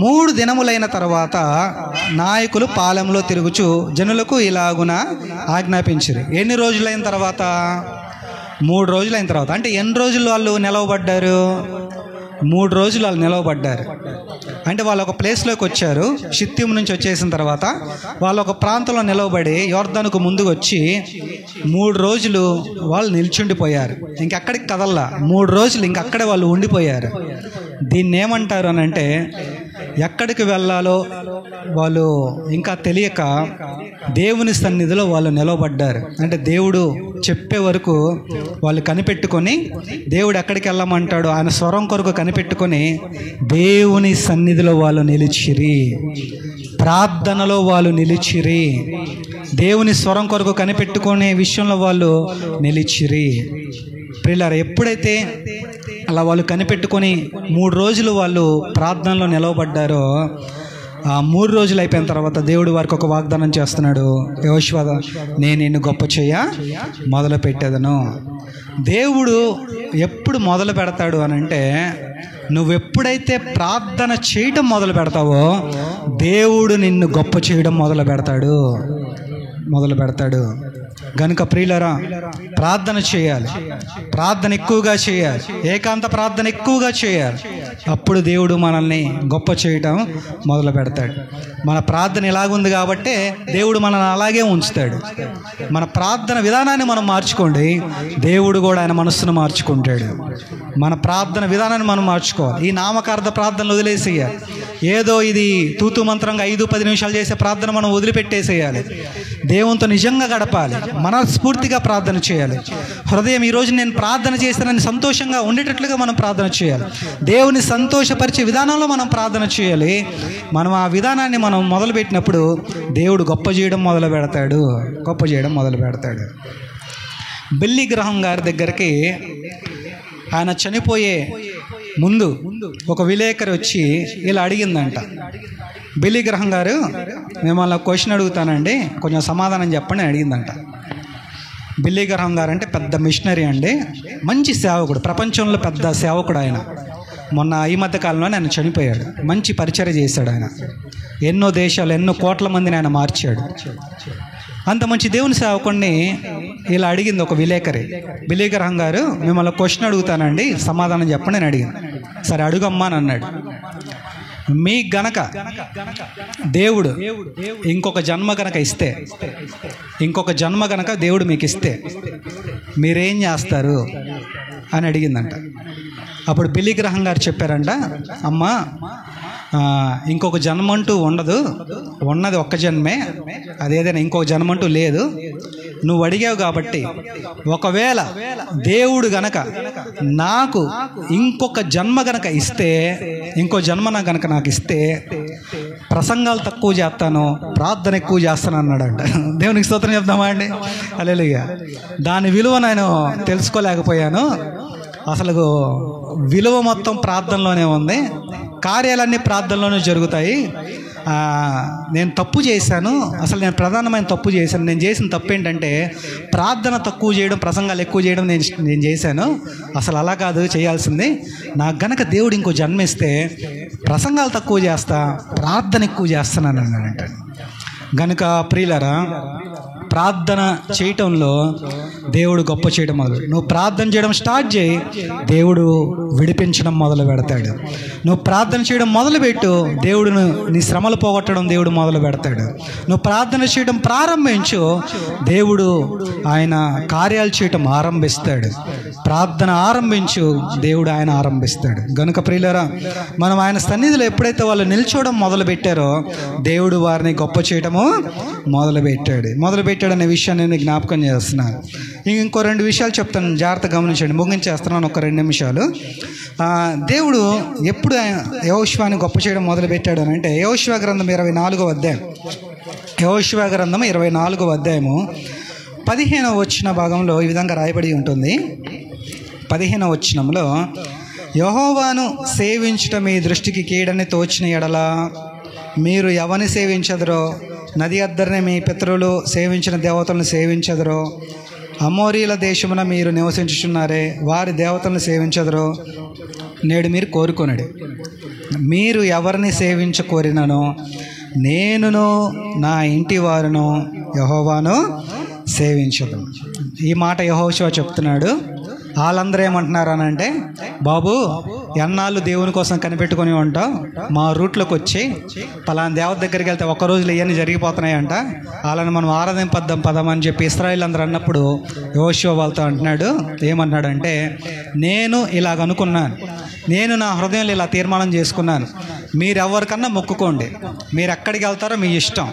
3 దినములైన తర్వాత నాయకులు పాలెంలో తిరుగుచు జనులకు ఇలాగున ఆజ్ఞాపించిరి. ఎన్ని రోజులైన తర్వాత? 3 రోజులైన తర్వాత. అంటే ఎన్ని రోజులు వాళ్ళు నిలవబడ్డారు? 3 రోజులు వాళ్ళు నిలవబడ్డారు. అంటే వాళ్ళు ఒక ప్లేస్లోకి వచ్చారు. షిత్తీము నుంచి వచ్చేసిన తర్వాత వాళ్ళు ఒక ప్రాంతంలో నిలవబడి యోర్దానుకు ముందుకు వచ్చి 3 రోజులు వాళ్ళు నిల్చుండిపోయారు. ఇంకెక్కడికి కదల్లా. 3 రోజులు ఇంకక్కడే వాళ్ళు ఉండిపోయారు. దీన్ని ఏమంటారు అని అంటే, ఎక్కడికి వెళ్ళాలో వాళ్ళు ఇంకా తెలియక దేవుని సన్నిధిలో వాళ్ళు నిలవబడ్డారు. అంటే దేవుడు చెప్పే వరకు వాళ్ళు కనిపెట్టుకొని, దేవుడు ఎక్కడికి వెళ్ళమంటాడో ఆయన స్వరం కొరకు కనిపెట్టుకొని దేవుని సన్నిధిలో వాళ్ళు నిలిచిరి. ప్రార్థనలో వాళ్ళు నిలిచిరి. దేవుని స్వరం కొరకు కనిపెట్టుకునే విషయంలో వాళ్ళు నిలిచిరి. ప్రియులారా, ఎప్పుడైతే అలా వాళ్ళు కనిపెట్టుకొని 3 రోజులు వాళ్ళు ప్రార్థనలో నిలవబడ్డారో, ఆ 3 రోజులు అయిపోయిన తర్వాత దేవుడు వారికి ఒక వాగ్దానం చేస్తున్నాడు. యెహోషువ, నేను నిన్ను గొప్ప చేయ మొదలు పెట్టేదను. దేవుడు ఎప్పుడు మొదలు పెడతాడు అని అంటే, నువ్వెప్పుడైతే ప్రార్థన చేయడం మొదలు పెడతావో దేవుడు నిన్ను గొప్ప చేయడం మొదలు పెడతాడు. గనుక ప్రియులరా, ప్రార్థన చేయాలి. ప్రార్థన ఎక్కువగా చేయాలి. ఏకాంత ప్రార్థన ఎక్కువగా చేయాలి. అప్పుడు దేవుడు మనల్ని గొప్ప చేయటం మొదలు పెడతాడు. మన ప్రార్థన ఇలాగుంది కాబట్టే దేవుడు మనల్ని అలాగే ఉంచుతాడు. మన ప్రార్థన విధానాన్ని మనం మార్చుకోండి, దేవుడు కూడా ఆయన మనస్సును మార్చుకుంటాడు. మన ప్రార్థన విధానాన్ని మనం మార్చుకోవాలి. ఈ నామకార్థ ప్రార్థనలు వదిలేసేయాలి. ఏదో ఇది తూతు మంత్రంగా 5-10 నిమిషాలు చేసే ప్రార్థన మనం వదిలిపెట్టేసేయాలి. దేవునితో నిజంగా గడపాలి. మనస్ఫూర్తిగా ప్రార్థన చేయాలి. హృదయం ఈరోజు నేను ప్రార్థన చేస్తానని సంతోషంగా ఉండేటట్లుగా మనం ప్రార్థన చేయాలి. దేవుని సంతోషపరిచే విధానంలో మనం ప్రార్థన చేయాలి. మనం ఆ విధానాన్ని మనం మొదలుపెట్టినప్పుడు దేవుడు గొప్ప చేయడం మొదలు పెడతాడు. బిల్లీ గ్రహం గారి దగ్గరికి ఆయన చనిపోయే ముందు ఒక విలేకరి వచ్చి ఇలా అడిగిందంట, బిల్లీ గ్రహం గారు, మిమ్మల్ని క్వశ్చన్ అడుగుతానండి, కొంచెం సమాధానం చెప్పండి అని అడిగిందంట. బిల్లీ గ్రహం గారు అంటే పెద్ద మిషనరీ అండి, మంచి సేవకుడు, ప్రపంచంలో పెద్ద సేవకుడు ఆయన. మొన్న ఈ మధ్య కాలంలో ఆయన చనిపోయాడు. మంచి పరిచర్య చేశాడు ఆయన. ఎన్నో దేశాలు, ఎన్నో కోట్ల మందిని ఆయన మార్చాడు. అంత మంచి దేవుని సేవకుడిని ఇలా అడిగింది ఒక విలేకరి, బిల్లీ గ్రహం గారు, మిమ్మల్ని క్వశ్చన్ అడుగుతానండి, సమాధానం చెప్పండి అని అడిగింది. సరే అడుగమ్మా అని అన్నాడు. మీ గనక దేవుడు ఇంకొక జన్మ గనక దేవుడు మీకు ఇస్తే మీరేం చేస్తారు అని అడిగిందంట. అప్పుడు బిల్లీ గ్రహం గారు చెప్పారంట, అమ్మా, ఇంకొక జన్మ అంటూ ఉండదు, ఉన్నది ఒక్క జన్మే, అదేదైనా ఇంకొక జన్మ అంటూ లేదు. నువ్వు అడిగావు కాబట్టి ఒకవేళ దేవుడు గనక నాకు ఇంకొక జన్మ గనక ఇస్తే, ఇంకో జన్మ గనక నాకు ఇస్తే ప్రసంగాలు తక్కువ చేస్తాను, ప్రార్థన ఎక్కువ చేస్తాను అన్నాడంట. దేవునికి స్తోత్రం చెప్దామా అండి? హల్లెలూయా. దాని విలువ నేను తెలుసుకోలేకపోయాను. అసలు విలువ మొత్తం ప్రార్థనలోనే ఉంది. కార్యాలన్నీ ప్రార్థనలోనే జరుగుతాయి. నేను తప్పు చేశాను, అసలు నేను ప్రధానమైన తప్పు చేశాను. నేను చేసిన తప్పు ఏంటంటే ప్రార్థన తక్కువ చేయడం, ప్రసంగాలు ఎక్కువ చేయడం నేను చేశాను. అసలు అలా కాదు చేయాల్సింది. నాకు గనక దేవుడు ఇంకో జన్మిస్తే ప్రసంగాలు తక్కువ చేస్తా, ప్రార్థన ఎక్కువ చేస్తానని అన్నాడంట. గనుక ప్రియులారా, ప్రార్థన చేయటంలో దేవుడు గొప్ప చేయడం నువ్వు ప్రార్థన చేయడం స్టార్ట్ చేయి, దేవుడు విడిపించడం మొదలు పెడతాడు. నువ్వు ప్రార్థన చేయడం మొదలుపెట్టు, దేవుడును నీ శ్రమలు పోగొట్టడం దేవుడు మొదలు పెడతాడు. నువ్వు ప్రార్థన చేయడం ప్రారంభించు, దేవుడు ఆయన కార్యాలు చేయటం ఆరంభిస్తాడు. ప్రార్థన ఆరంభించు, దేవుడు ఆయన ఆరంభిస్తాడు. గనుక ప్రియులారా, మనం ఆయన సన్నిధిలో ఎప్పుడైతే వాళ్ళు నిల్చోవడం మొదలు పెట్టారో దేవుడు వారిని గొప్ప చేయటము మొదలుపెట్టాడు అనే విషయాన్ని నేను జ్ఞాపకం చేస్తున్నాను. ఇంకో 2 విషయాలు చెప్తాను, జాగ్రత్తగా గమనించండి. ముగించేస్తున్నాను ఒక 2 నిమిషాలు. దేవుడు ఎప్పుడు యెహోషువని గొప్ప చేయడం మొదలుపెట్టాడు అని అంటే, యెహోషువ గ్రంథం 24వ అధ్యాయం, యెహోషువ గ్రంథం 24వ అధ్యాయము 15వ వచన భాగంలో ఈ విధంగా రాయబడి ఉంటుంది. 15వ వచనంలో, యెహోవాను సేవించుట మీ దృష్టికి కీడని తోచిన ఎడల మీరు ఎవరిని సేవించదురో, నది అద్దరిని మీ పితరులు సేవించిన దేవతలను సేవించదురో, అమోరీల దేశమున మీరు నివసించుచున్నారే వారి దేవతలను సేవించదురో, నేడు మీరు కోరుకొనడి. మీరు ఎవరిని సేవించకోరినను నేనును నా ఇంటి వారును యెహోవాను సేవించదు. ఈ మాట యెహోషువ చెప్తున్నాడు. వాళ్ళందరూ ఏమంటున్నారు అని అంటే, బాబు ఎన్నాళ్ళు దేవుని కోసం కనిపెట్టుకొని ఉంటావు, మా రూట్లోకి వచ్చి పలానా దేవత దగ్గరికి వెళ్తే ఒక్క రోజులో ఇవన్నీ జరిగిపోతున్నాయంట, వాళ్ళని మనం ఆరాధింపద్దాం పదమని చెప్పి ఇశ్రాయేలు అందరూ అన్నప్పుడు యెహోషువ వాళ్ళతో అంటున్నాడు, ఏమన్నాడంటే, నేను ఇలాగ అనుకున్నాను, నేను నా హృదయంలో ఇలా తీర్మానం చేసుకున్నాను, మీరెవరికన్నా మొక్కుకోండి, మీరు ఎక్కడికి వెళ్తారో మీ ఇష్టం,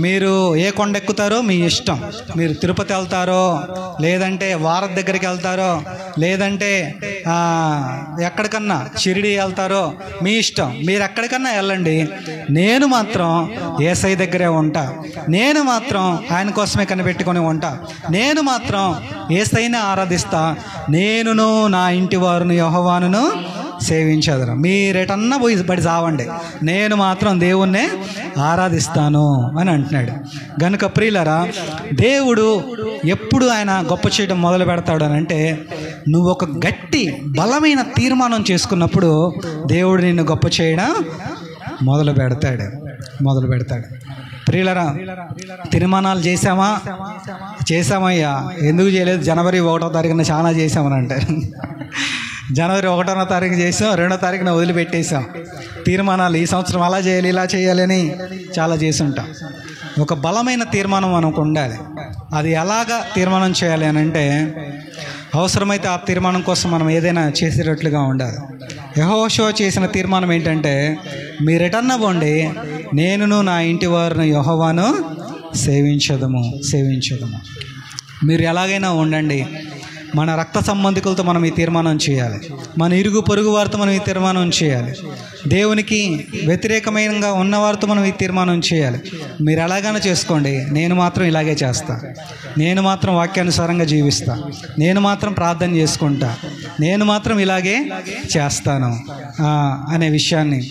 మీరు ఏ కొండ ఎక్కుతారో మీ ఇష్టం, మీరు తిరుపతి వెళ్తారో లేదంటే వారధి దగ్గరికి వెళ్తారో లేదంటే ఎక్కడికన్నా షిరిడి వెళ్తారో మీ ఇష్టం, మీరు ఎక్కడికన్నా వెళ్ళండి, నేను మాత్రం యేసయ్య దగ్గరే ఉంటా, నేను మాత్రం ఆయన కోసమే కనిపెట్టుకొని ఉంటా, నేను మాత్రం యేసయ్యనే ఆరాధిస్తా, నేనును నా ఇంటి వారును యెహోవాను సేవించదురు, మీరేటన్నా పోయి బడి చావండి, నేను మాత్రం దేవుణ్ణే ఆరాధిస్తాను అని అంటున్నాడు. గనుక ప్రియులరా, దేవుడు ఎప్పుడు ఆయన గొప్ప చేయడం మొదలు పెడతాడు అని అంటే, నువ్వు ఒక గట్టి బలమైన తీర్మానం చేసుకున్నప్పుడు దేవుడు నిన్ను గొప్ప చేయడం మొదలు పెడతాడు. ప్రియులరా, తీర్మానాలు చేసామయ్యా, ఎందుకు చేయలేదు, జనవరి 1వ తారీఖున చాలా చేసామని అంటారు. జనవరి 1వ తారీఖు చేసాం, 2వ తారీఖున వదిలిపెట్టేసాం. తీర్మానాలు ఈ సంవత్సరం అలా చేయాలి ఇలా చేయాలని చాలా చేసి ఉంటాం. ఒక బలమైన తీర్మానం మనకు ఉండాలి. అది ఎలాగా తీర్మానం చేయాలి అని అంటే, అవసరమైతే ఆ తీర్మానం కోసం మనం ఏదైనా చేసేటట్లుగా ఉండాలి. యెహోషువ చేసిన తీర్మానం ఏంటంటే, మీరెటన్నా పోండి, నేనును నా ఇంటి వారిని యెహోవాను సేవించదము. మీరు ఎలాగైనా ఉండండి. మన రక్త సంబంధికులతో మనం ఈ తీర్మానం చేయాలి, మన ఇరుగు పొరుగు వారితో మనం ఈ తీర్మానం చేయాలి, దేవునికి వ్యతిరేకమైనగా ఉన్నవారితో మనం ఈ తీర్మానం చేయాలి. మీరు ఎలాగైనా చేసుకోండి, నేను మాత్రం ఇలాగే చేస్తా, నేను మాత్రం వాక్యానుసారంగా జీవిస్తా, నేను మాత్రం ప్రార్థన చేసుకుంటా, నేను మాత్రం ఇలాగే చేస్తాను అనే విషయాన్ని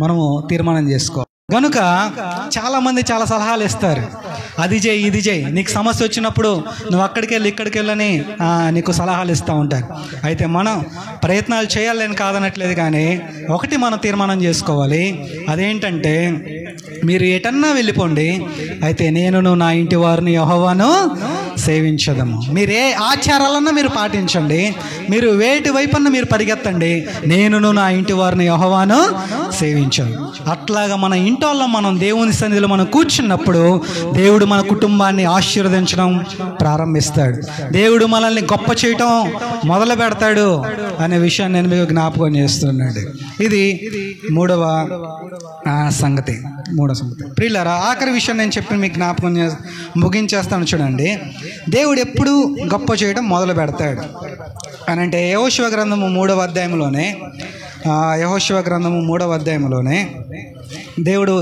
మనము తీర్మానం చేసుకోవాలి. కనుక చాలామంది చాలా సలహాలు ఇస్తారు, అది చేయి ఇది చేయి, నీకు సమస్య వచ్చినప్పుడు నువ్వు అక్కడికి వెళ్ళి ఇక్కడికి వెళ్ళని నీకు సలహాలు ఇస్తూ ఉంటారు. అయితే మనం ప్రయత్నాలు చేయాలని కాదనట్లేదు, కానీ ఒకటి మనం తీర్మానం చేసుకోవాలి. అదేంటంటే, మీరు ఎటన్నా వెళ్ళిపోండి, అయితే నేనును నా ఇంటి వారిని యెహోవాను సేవించదము. మీరు ఏ ఆచారాలన్నా మీరు పాటించండి, మీరు వేటి వైపన్నా మీరు పరిగెత్తండి, నేనును నా ఇంటి వారిని యెహోవాను సేవించదు. అట్లాగా మన ఇంటోళ్ళం మనం దేవుని సన్నిధిలో మనం కూర్చున్నప్పుడు దేవుడు మన కుటుంబాన్ని ఆశీర్వదించడం ప్రారంభిస్తాడు, దేవుడు మనల్ని గొప్ప చేయటం మొదలు పెడతాడు అనే విషయాన్ని నేను మీకు జ్ఞాపకం చేస్తున్నాడు. ఇది మూడవ సంగతి. ప్రియులారా, ఆఖరి విషయం నేను చెప్పి మీకు జ్ఞాపకం ముగించేస్తాను. చూడండి, దేవుడు ఎప్పుడు గొప్ప చేయడం మొదలు పెడతాడు అని అంటే, యెహోషువ గ్రంథము 3వ అధ్యాయంలోనే దేవుడు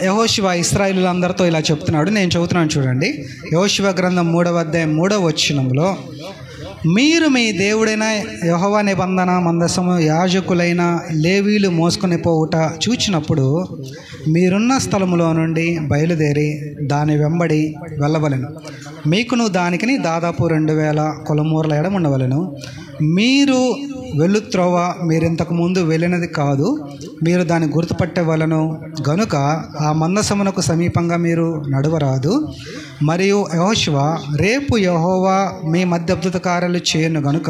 యెహోషువ ఇశ్రాయేలులందరితో ఇలా చెప్తున్నాడు. నేను చదువుతున్నాను చూడండి. యెహోషువ గ్రంథం 3వ అధ్యాయం 3వ వచనంలో, మీరు మీ దేవుడైన యెహోవా నిబంధన మందసము యాజకులైన లేవీలు మోసుకొని పోవుట చూచినప్పుడు మీరున్న స్థలములో నుండి బయలుదేరి దాని వెంబడి వెళ్ళవలెను. మీకును దానికిని దాదాపు 2000 కొలమూరల ఎడం ఉండవలెను. మీరు వెలుత్రోవ మీరింతకు ముందు వెళ్ళినది కాదు, మీరు దాన్ని గుర్తుపట్టవలను. గనుక ఆ మందసమునకు సమీపంగా మీరు నడవరాదు. మరియు యెహోషువ, రేపు యెహోవా మీ మధ్య అద్భుత కార్యాలు చేయను గనుక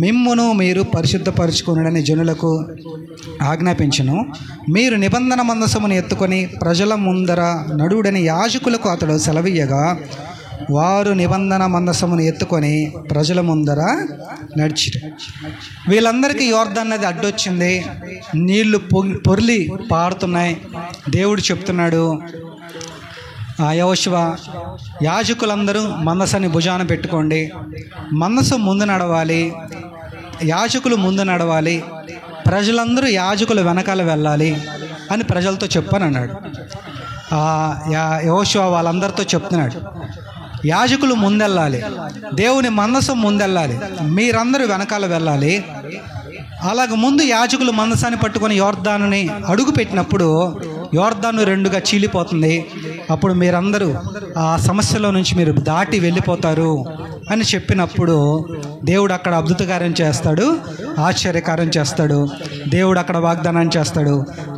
మిమ్మును మీరు పరిశుద్ధపరచుకొనుడని జనులకు ఆజ్ఞాపించును. మీరు నిబంధన మందసమును ఎత్తుకొని ప్రజల ముందర నడువుడని యాజకులకు అతడు సెలవీయగా, వారు నిబంధన మందసమును ఎత్తుకొని ప్రజల ముందర నడిచిరు. వీళ్ళందరికీ యోర్దాన్ నది అడ్డొచ్చింది, నీళ్లు పొర్లి పారుతున్నాయి. దేవుడు చెప్తున్నాడు, యెహోషువ, యాజకులందరూ మందసాన్ని భుజాన పెట్టుకోండి, మందసం ముందు నడవాలి, యాజకులు ముందు నడవాలి, ప్రజలందరూ యాజకులు వెనకాల వెళ్ళాలి అని ప్రజలతో చెప్పని అన్నాడు. యెహోషువ వాళ్ళందరితో చెప్తున్నాడు, యాజకులు ముందెళ్ళాలి, దేవుని మందసం ముందెళ్ళాలి, మీరందరూ వెనకాల వెళ్ళాలి. అలాగ ముందు యాజకులు మందసాన్ని పట్టుకొని యోర్దానుని అడుగు పెట్టినప్పుడు యోర్దాను 2గా చీలిపోతుంది. అప్పుడు మీరందరూ ఆ సమస్యలో నుంచి మీరు దాటి వెళ్ళిపోతారు అని చెప్పినప్పుడు దేవుడు అక్కడ అద్భుత కార్యం చేస్తాడు, ఆశ్చర్యకార్యం చేస్తాడు. దేవుడు అక్కడ వాగ్దానం చేస్తాడు,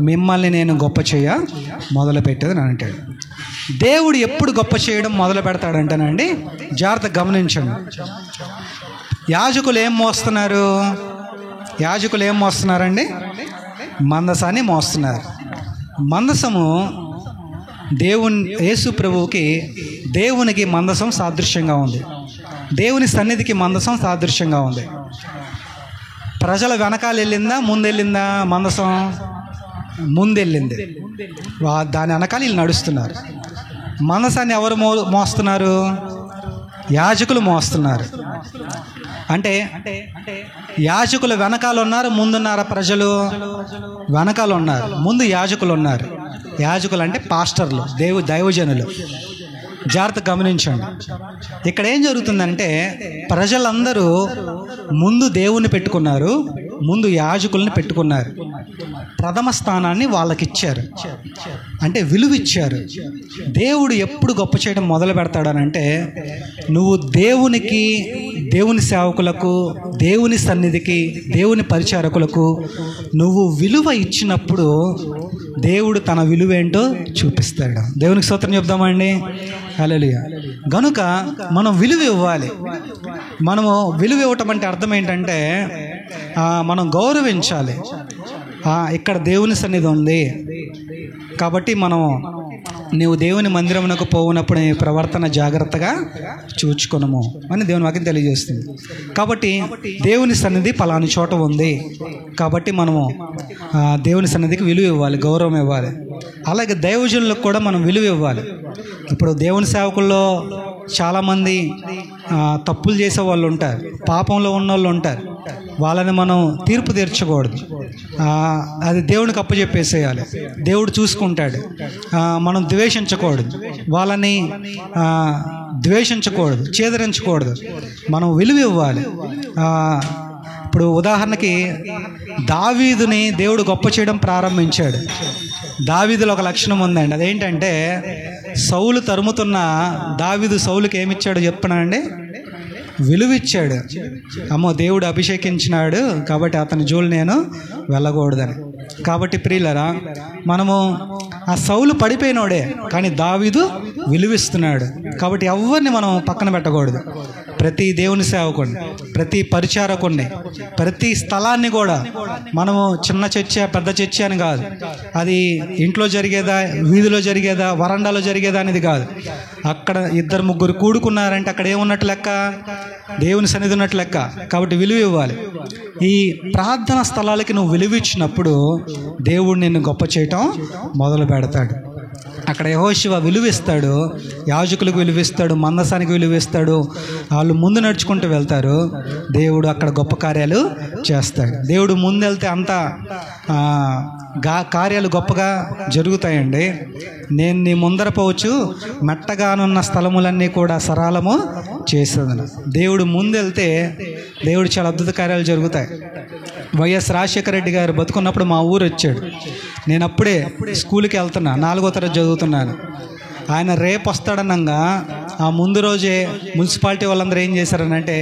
మిమ్మల్ని నేను గొప్ప చేయ మొదలుపెట్టేది అని అంటాడు. దేవుడు ఎప్పుడు గొప్ప చేయడం మొదలు పెడతాడంటేనండి, జాగ్రత్తగా గమనించండి. యాజకులు ఏం మోస్తున్నారు? యాజకులు ఏం మోస్తున్నారండి? మందసాన్ని మోస్తున్నారు. మందసము యేసు ప్రభువుకి దేవునికి మందసం సాదృశ్యంగా ఉంది. దేవుని సన్నిధికి మందసం సాదృశ్యంగా ఉంది. ప్రజల వెనకాల వెళ్ళిందా, ముందెళ్ళిందా? మందసం ముందెళ్ళింది. దాని వెనకాల వీళ్ళు నడుస్తున్నారు. మందసాన్ని ఎవరు మోస్తున్నారు? యాజకులు మోస్తున్నారు. అంటే యాజకులు వెనకాల ఉన్నారు, ముందున్నారా? ప్రజలు వెనకాల ఉన్నారు, ముందు యాజకులు ఉన్నారు. యాజకులు అంటే పాస్టర్లు, దైవజనులు. జాగ్రత్త గమనించండి. ఇక్కడ ఏం జరుగుతుందంటే ప్రజలందరూ ముందు దేవుని పెట్టుకున్నారు, ముందు యాజకుల్ని పెట్టుకున్నారు. ప్రథమ స్థానాన్ని వాళ్ళకి ఇచ్చారు, అంటే విలువ ఇచ్చారు. దేవుడు ఎప్పుడు గొప్ప చేయడం మొదలు పెడతాడనంటే నువ్వు దేవునికి, దేవుని సేవకులకు, దేవుని సన్నిధికి, దేవుని పరిచారకులకు నువ్వు విలువ ఇచ్చినప్పుడు దేవుడు తన విలువేంటో చూపిస్తాడు. దేవునికి స్తోత్రం చెప్దామండి. హల్లెలూయా. గనుక మనం విలువ ఇవ్వాలి. మనము విలువ ఇవ్వటం అంటే అర్థం ఏంటంటే మనం గౌరవించాలి. ఇక్కడ దేవుని సన్నిధి ఉంది కాబట్టి నీవు దేవుని మందిరమునకు పోవునప్పుడు నీ ప్రవర్తన జాగ్రత్తగా చూచుకొనుము అని దేవుని వాక్యం తెలియజేస్తుంది. కాబట్టి దేవుని సన్నిధి పలాని చోట ఉంది కాబట్టి మనము దేవుని సన్నిధికి విలువ ఇవ్వాలి, గౌరవం ఇవ్వాలి. అలాగే దైవజనులకు కూడా మనం విలువ ఇవ్వాలి. ఇప్పుడు దేవుని సేవకుల్లో చాలామంది తప్పులు చేసే వాళ్ళు ఉంటారు, పాపంలో ఉన్న వాళ్ళు ఉంటారు. వాళ్ళని మనం తీర్పు తీర్చకూడదు, అది దేవునికి అప్పచెప్పేసేయాలి. దేవుడు చూసుకుంటాడు. మనం ద్వేషించకూడదు, వాళ్ళని ద్వేషించకూడదు, చేదరించకూడదు. మనం విలువ ఇవ్వాలి. ఇప్పుడు ఉదాహరణకి దావీదుని దేవుడు గొప్ప చేయడం ప్రారంభించాడు. దావీదులో ఒక లక్షణం ఉందండి, అదేంటంటే సౌలు తరుముతున్న దావీదు సౌలుకి ఏమిచ్చాడో చెప్పనండి? విలువ ఇచ్చాడు. అమ్మో దేవుడు అభిషేకించినాడు కాబట్టి అతని జోలు నేను వెళ్ళకూడదని. కాబట్టి ప్రియులరా, మనము ఆ సౌలు పడిపోయినోడే కానీ దావీదు విలువిస్తున్నాడు కాబట్టి ఎవరిని మనం పక్కన పెట్టకూడదు. ప్రతి దేవుని సేవకుడిని, ప్రతి పరిచారకుడిని, ప్రతి స్థలాన్ని కూడా మనము చిన్న చర్చ పెద్ద చర్చ అని కాదు, అది ఇంట్లో జరిగేదా, వీధిలో జరిగేదా, వరండాలో జరిగేదా అనేది కాదు. అక్కడ 2-3 కూడుకున్నారంటే అక్కడ ఏమున్నట్టు లెక్క? దేవుని సన్నిధి ఉన్నట్టు లెక్క. కాబట్టి విలువ ఇవ్వాలి. ఈ ప్రార్థన స్థలాలకి నువ్వు విలువ ఇచ్చినప్పుడు దేవుడు నిన్ను గొప్ప చేయటం మొదలు పెడతాడు. అక్కడ యెహోషువ విలువిస్తాడు, యాజకులకు విలువిస్తాడు, మందసానికి విలువిస్తాడు. వాళ్ళు ముందు నడుచుకుంటూ వెళ్తారు, దేవుడు అక్కడ గొప్ప కార్యాలు చేస్తాడు. దేవుడు ముందు వెళ్తే అంతా కార్యాలు గొప్పగా జరుగుతాయండి. నేను నీ ముందర పోవచ్చు, మెట్టగానున్న స్థలములన్నీ కూడా సరళము చేసేదను. దేవుడు ముందెళ్తే దేవుడు చాలా అద్భుత కార్యాలు జరుగుతాయి. వైఎస్ రాజశేఖర రెడ్డి గారు బతుకున్నప్పుడు మా ఊరు వచ్చాడు. నేను అప్పుడే స్కూల్కి వెళ్తున్నా, 4వ తరగతి చదువుతున్నాను. ఆయన రేపు వస్తాడనగా ఆ ముందు రోజే మున్సిపాలిటీ వాళ్ళందరూ ఏం చేశారనంటే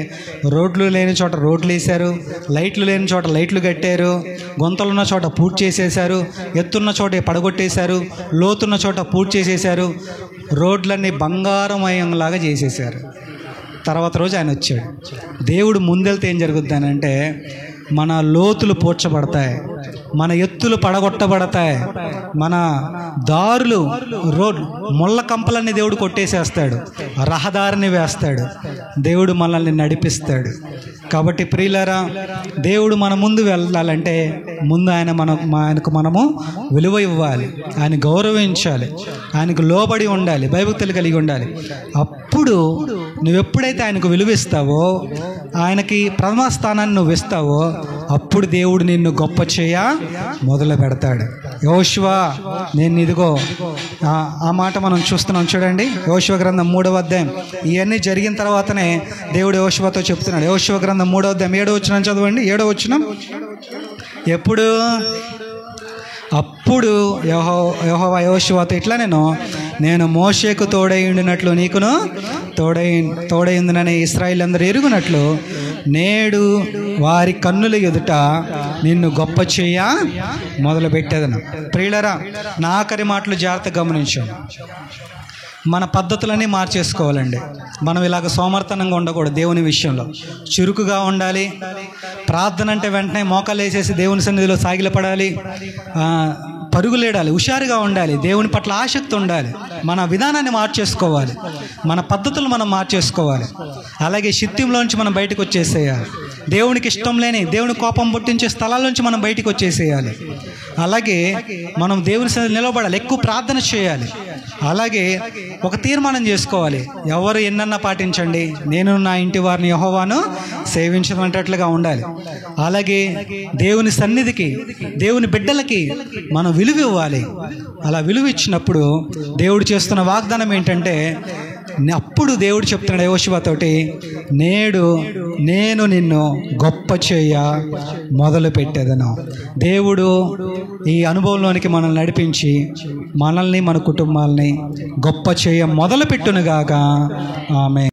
రోడ్లు లేని చోట రోడ్లు వేశారు, లైట్లు లేని చోట లైట్లు కట్టారు, గుంతలున్న చోట పూర్తి చేసేశారు, ఎత్తున్న చోట పడగొట్టేశారు, లోతున్న చోట పూర్తి చేసేశారు, రోడ్లన్నీ బంగారమయంలాగా చేసేశారు. తర్వాత రోజు ఆయన వచ్చాడు. దేవుడు ముందెళ్తే ఏం జరుగుద్ది అని అంటే మన లోతులు పూడ్చబడతాయి, మన ఎత్తులు పడగొట్టబడతాయి, మన దారులు ముళ్ళ కంపలన్నీ దేవుడు కొట్టేసేస్తాడు, రహదారిని వేస్తాడు, దేవుడు మనల్ని నడిపిస్తాడు. కాబట్టి ప్రియులారా, దేవుడు మన ముందు వెళ్ళాలంటే ముందు ఆయనకు మనము విలువ ఇవ్వాలి, ఆయన గౌరవించాలి, ఆయనకు లోబడి ఉండాలి, భయభక్తులు కలిగి ఉండాలి. అప్పుడు నువ్వెప్పుడైతే ఆయనకు విలువిస్తావో, ఆయనకి ప్రథమ స్థానాన్ని నువ్వు ఇస్తావో, అప్పుడు దేవుడు నిన్ను గొప్ప చేయ మొదలు పెడతాడు. యెహోషువ నేను ఇదిగో, ఆ మాట మనం చూస్తున్నాం చూడండి. యెహోషువ గ్రంథం 3వ అధ్యాయం. ఇవన్నీ జరిగిన తర్వాతనే దేవుడు యెహోషువతో చెప్తున్నాడు. యెహోషువ గ్రంథం 3వ అధ్యాయం 7వ వచనం చదవండి. 7వ వచనం. అప్పుడు యెహోవా యెహోషువతో ఇట్లా నేను మోషేకు తోడైండినట్లు నీకును తోడైందునని ఇశ్రాయేలు అందరూ ఎరుగునట్లు నేడు వారి కన్నుల ఎదుట నిన్ను గొప్ప చేయ మొదలు పెట్టేదను. ప్రియులరా, నా ఆఖరి మాటలు జాగ్రత్తగా గమనించాను. మన పద్ధతులన్నీ మార్చేసుకోవాలండి. మనం ఇలాగ సోమర్తనంగా ఉండకూడదు. దేవుని విషయంలో చురుకుగా ఉండాలి. ప్రార్థన అంటే వెంటనే మోకాలు వేసేసి దేవుని సన్నిధిలో సాగిలపడాలి, పరుగులేడాలి, హుషారుగా ఉండాలి, దేవుని పట్ల ఆసక్తి ఉండాలి. మన విధానాన్ని మార్చేసుకోవాలి, మన పద్ధతులు మనం మార్చేసుకోవాలి. అలాగే శిత్యంలోంచి మనం బయటకు వచ్చేసేయాలి. దేవునికి ఇష్టం లేని, దేవుని కోపం పుట్టించే స్థలాల నుంచి మనం బయటకు వచ్చేసేయాలి. అలాగే మనం దేవుని సన్నిధిలో నిలబడాలి, ఎక్కువ ప్రార్థన చేయాలి. అలాగే ఒక తీర్మానం చేసుకోవాలి, ఎవరు ఎన్నన్నా పాటించండి, నేను నా ఇంటి వారిని యెహోవాను సేవించమంటట్లుగా ఉండాలి. అలాగే దేవుని సన్నిధికి, దేవుని బిడ్డలకి మనం విలువ ఇవ్వాలి. అలా విలువ ఇచ్చినప్పుడు దేవుడు చేస్తున్న వాగ్దానం ఏంటంటే, అప్పుడు దేవుడు చెప్తున్నాడు యెహోషువతోటి, నేడు నేను నిన్ను గొప్ప చేయ మొదలు పెట్టేదను. దేవుడు ఈ అనుభవంలోనికి మనల్ని నడిపించి మనల్ని, మన కుటుంబాలని గొప్ప చేయ మొదలు పెట్టునుగాక. ఆమేన్.